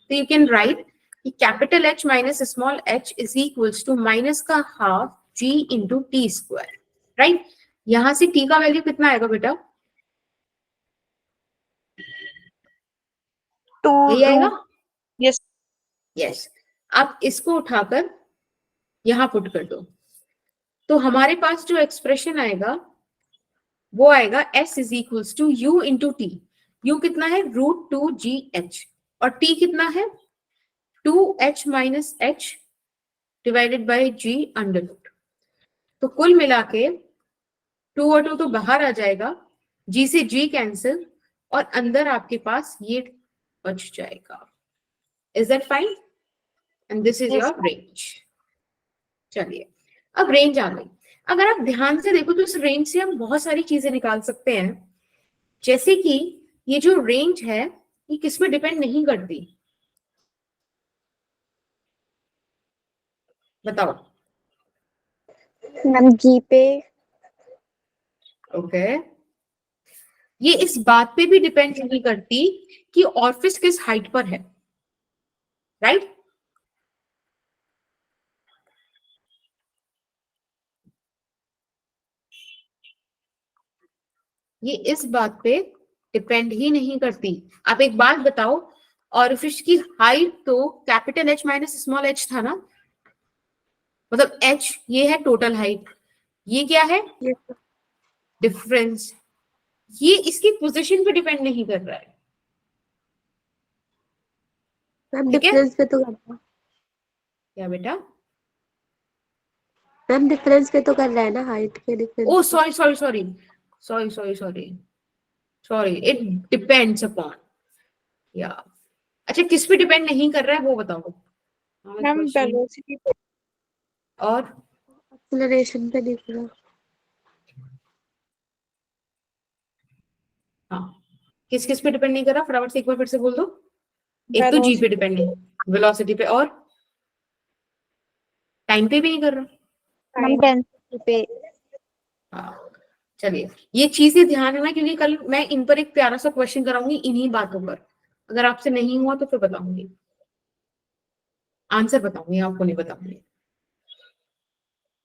S1: तो you can write कि capital H minus small h is equals to minus का half g into t square, right? यहां से t का वैल्यू कितना आएगा बेटा? यही आएगा?
S4: Yes
S1: yes. आप इसको उठाकर यहां पुट कर दो, तो हमारे पास जो एक्सप्रेशन आएगा वो आएगा s is equals to u into T. u कितना है? √2gh, और t कितना है? 2h minus h divided by g under root. तो कुल मिला के 2 और 2 तो बाहर आ जाएगा, g से g कैंसिल, और अंदर आपके पास ये बच जाएगा। Is that fine? And this is
S2: Yes,
S1: your range. चलिए, अब रेंज आ गई। अगर आप ध्यान से देखो तो इस रेंज से हम बहुत सारी चीजें निकाल सकते हैं, जैसे कि ये जो रेंज है ये किस में डिपेंड नहीं करती, बताओ?
S2: मैम जी पे।
S1: ओके, ये इस बात पे भी डिपेंड नहीं करती कि ऑरिफिस किस हाइट पर है, राइट? ये इस बात पे डिपेंड ही नहीं करती। आप एक बात बताओ, ऑरिफिस की हाइट तो capital H minus small h था ना, मतलब h ये है टोटल हाइट, ये क्या है? डिफरेंस। ये इसकी पोजीशन पे डिपेंड नहीं कर रहा है,
S3: मैम
S1: ठीक है?
S3: डिफरेंस पे तो करता है।
S1: क्या बेटा?
S3: मैम डिफरेंस पे तो कर रहा है ना, हाइट के difference.
S1: Oh sorry sorry sorry sorry sorry sorry sorry, it depends upon, या अच्छा किस पे डिपेंड नहीं कर रहा है वो बताओ
S4: मैम वेलोसिटी पे।
S1: और
S3: एक्सेलरेशन पे दिख रहा है।
S1: हाँ, किस किस पे डिपेंड नहीं कर रहा? फटाफट से एक बार फिर से बोल दो। एक तो जी पे डिपेंड नहीं, वेलोसिटी पे, और टाइम पे भी नहीं कर रहा।
S2: मैम डेंसिटी पे।
S1: हाँ, चलिए ये चीजें ध्यान रखना, क्योंकि कल मैं इन पर एक प्यारा सा क्वेश्चन कराऊंगी इन्हीं बातों पर। अगर आपसे नहीं हुआ तो फिर बताऊंगी, आंसर बताऊंगी, आपको नहीं बताऊंगी।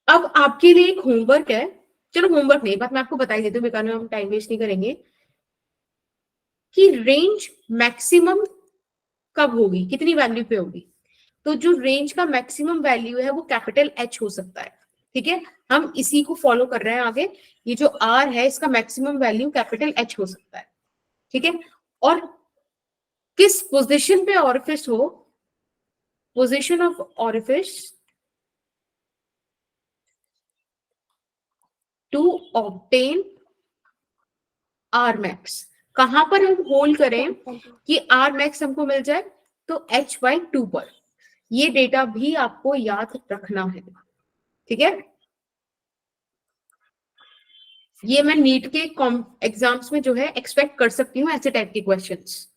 S1: अब आपके लिए एक होमवर्क है, चलो होमवर्क नहीं, बात मैं आपको बता ही देती हूँ, बेकार में हम टाइम वेस्ट नहीं करेंगे, कि रेंज मैक्सिमम कब होगी, कितनी वैल्यू पे होगी। तो जो रेंज का मैक्सिमम वैल्यू है वो कैपिटल H हो सकता है, ठीक है? हम इसी को फॉलो कर रहे हैं आगे। ये जो R है इसका मैक्सिमम वैल्यू कैपिटल H हो सकता है, ठीक है? और किस पोजीशन पे ऑरिफिस हो, position of orifice to obtain R max, कहां पर हम होल्ड करें कि R मैक्स हमको मिल जाए? तो H/2 पर। ये डेटा भी आपको याद रखना है, ठीक है? ये मैं नीट के एग्जाम्स में जो है एक्सपेक्ट कर सकती हूँ ऐसे टाइप के क्वेश्चंस।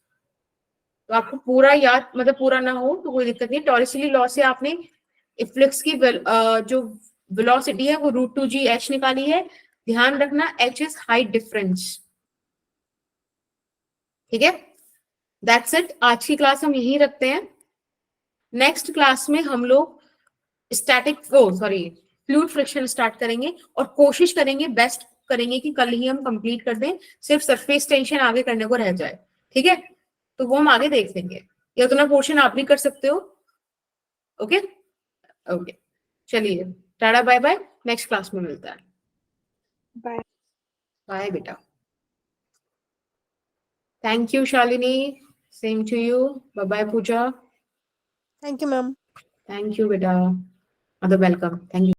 S1: तो आपको पूरा याद, मतलब पूरा ना हो तो कोई दिक्कत नहीं। टॉरिसली लॉ से आपने फ्लक्स की जो वेलोसिटी है वो √2gh निकाली है। ध्यान रखना h इज हाइट डिफरेंस, ठीक है? That's it. आज की क्लास हम यहीं रखते हैं। नेक्स्ट क्लास में हम लोग फ्लूइड फ्रिक्शन स्टार्ट करेंगे, और कोशिश करेंगे, बेस्ट करेंगे कि कल ही हम कंप्लीट कर दें, सिर्फ सरफेस टेंशन आगे करने को रह जाए, ठीक है? तो वो हम आगे देख लेंगे, या उतना पोर्शन आप भी कर सकते हो। ओके ओके, चलिए टाटा बाय बाय, नेक्स्ट क्लास में मिलता है।
S4: बाय
S1: बाय बेटा। Thank you Shalini, same to you. Bye bye Pooja.
S5: Thank you, ma'am.
S1: Thank you बेटा, वेलकम, थैंक यू।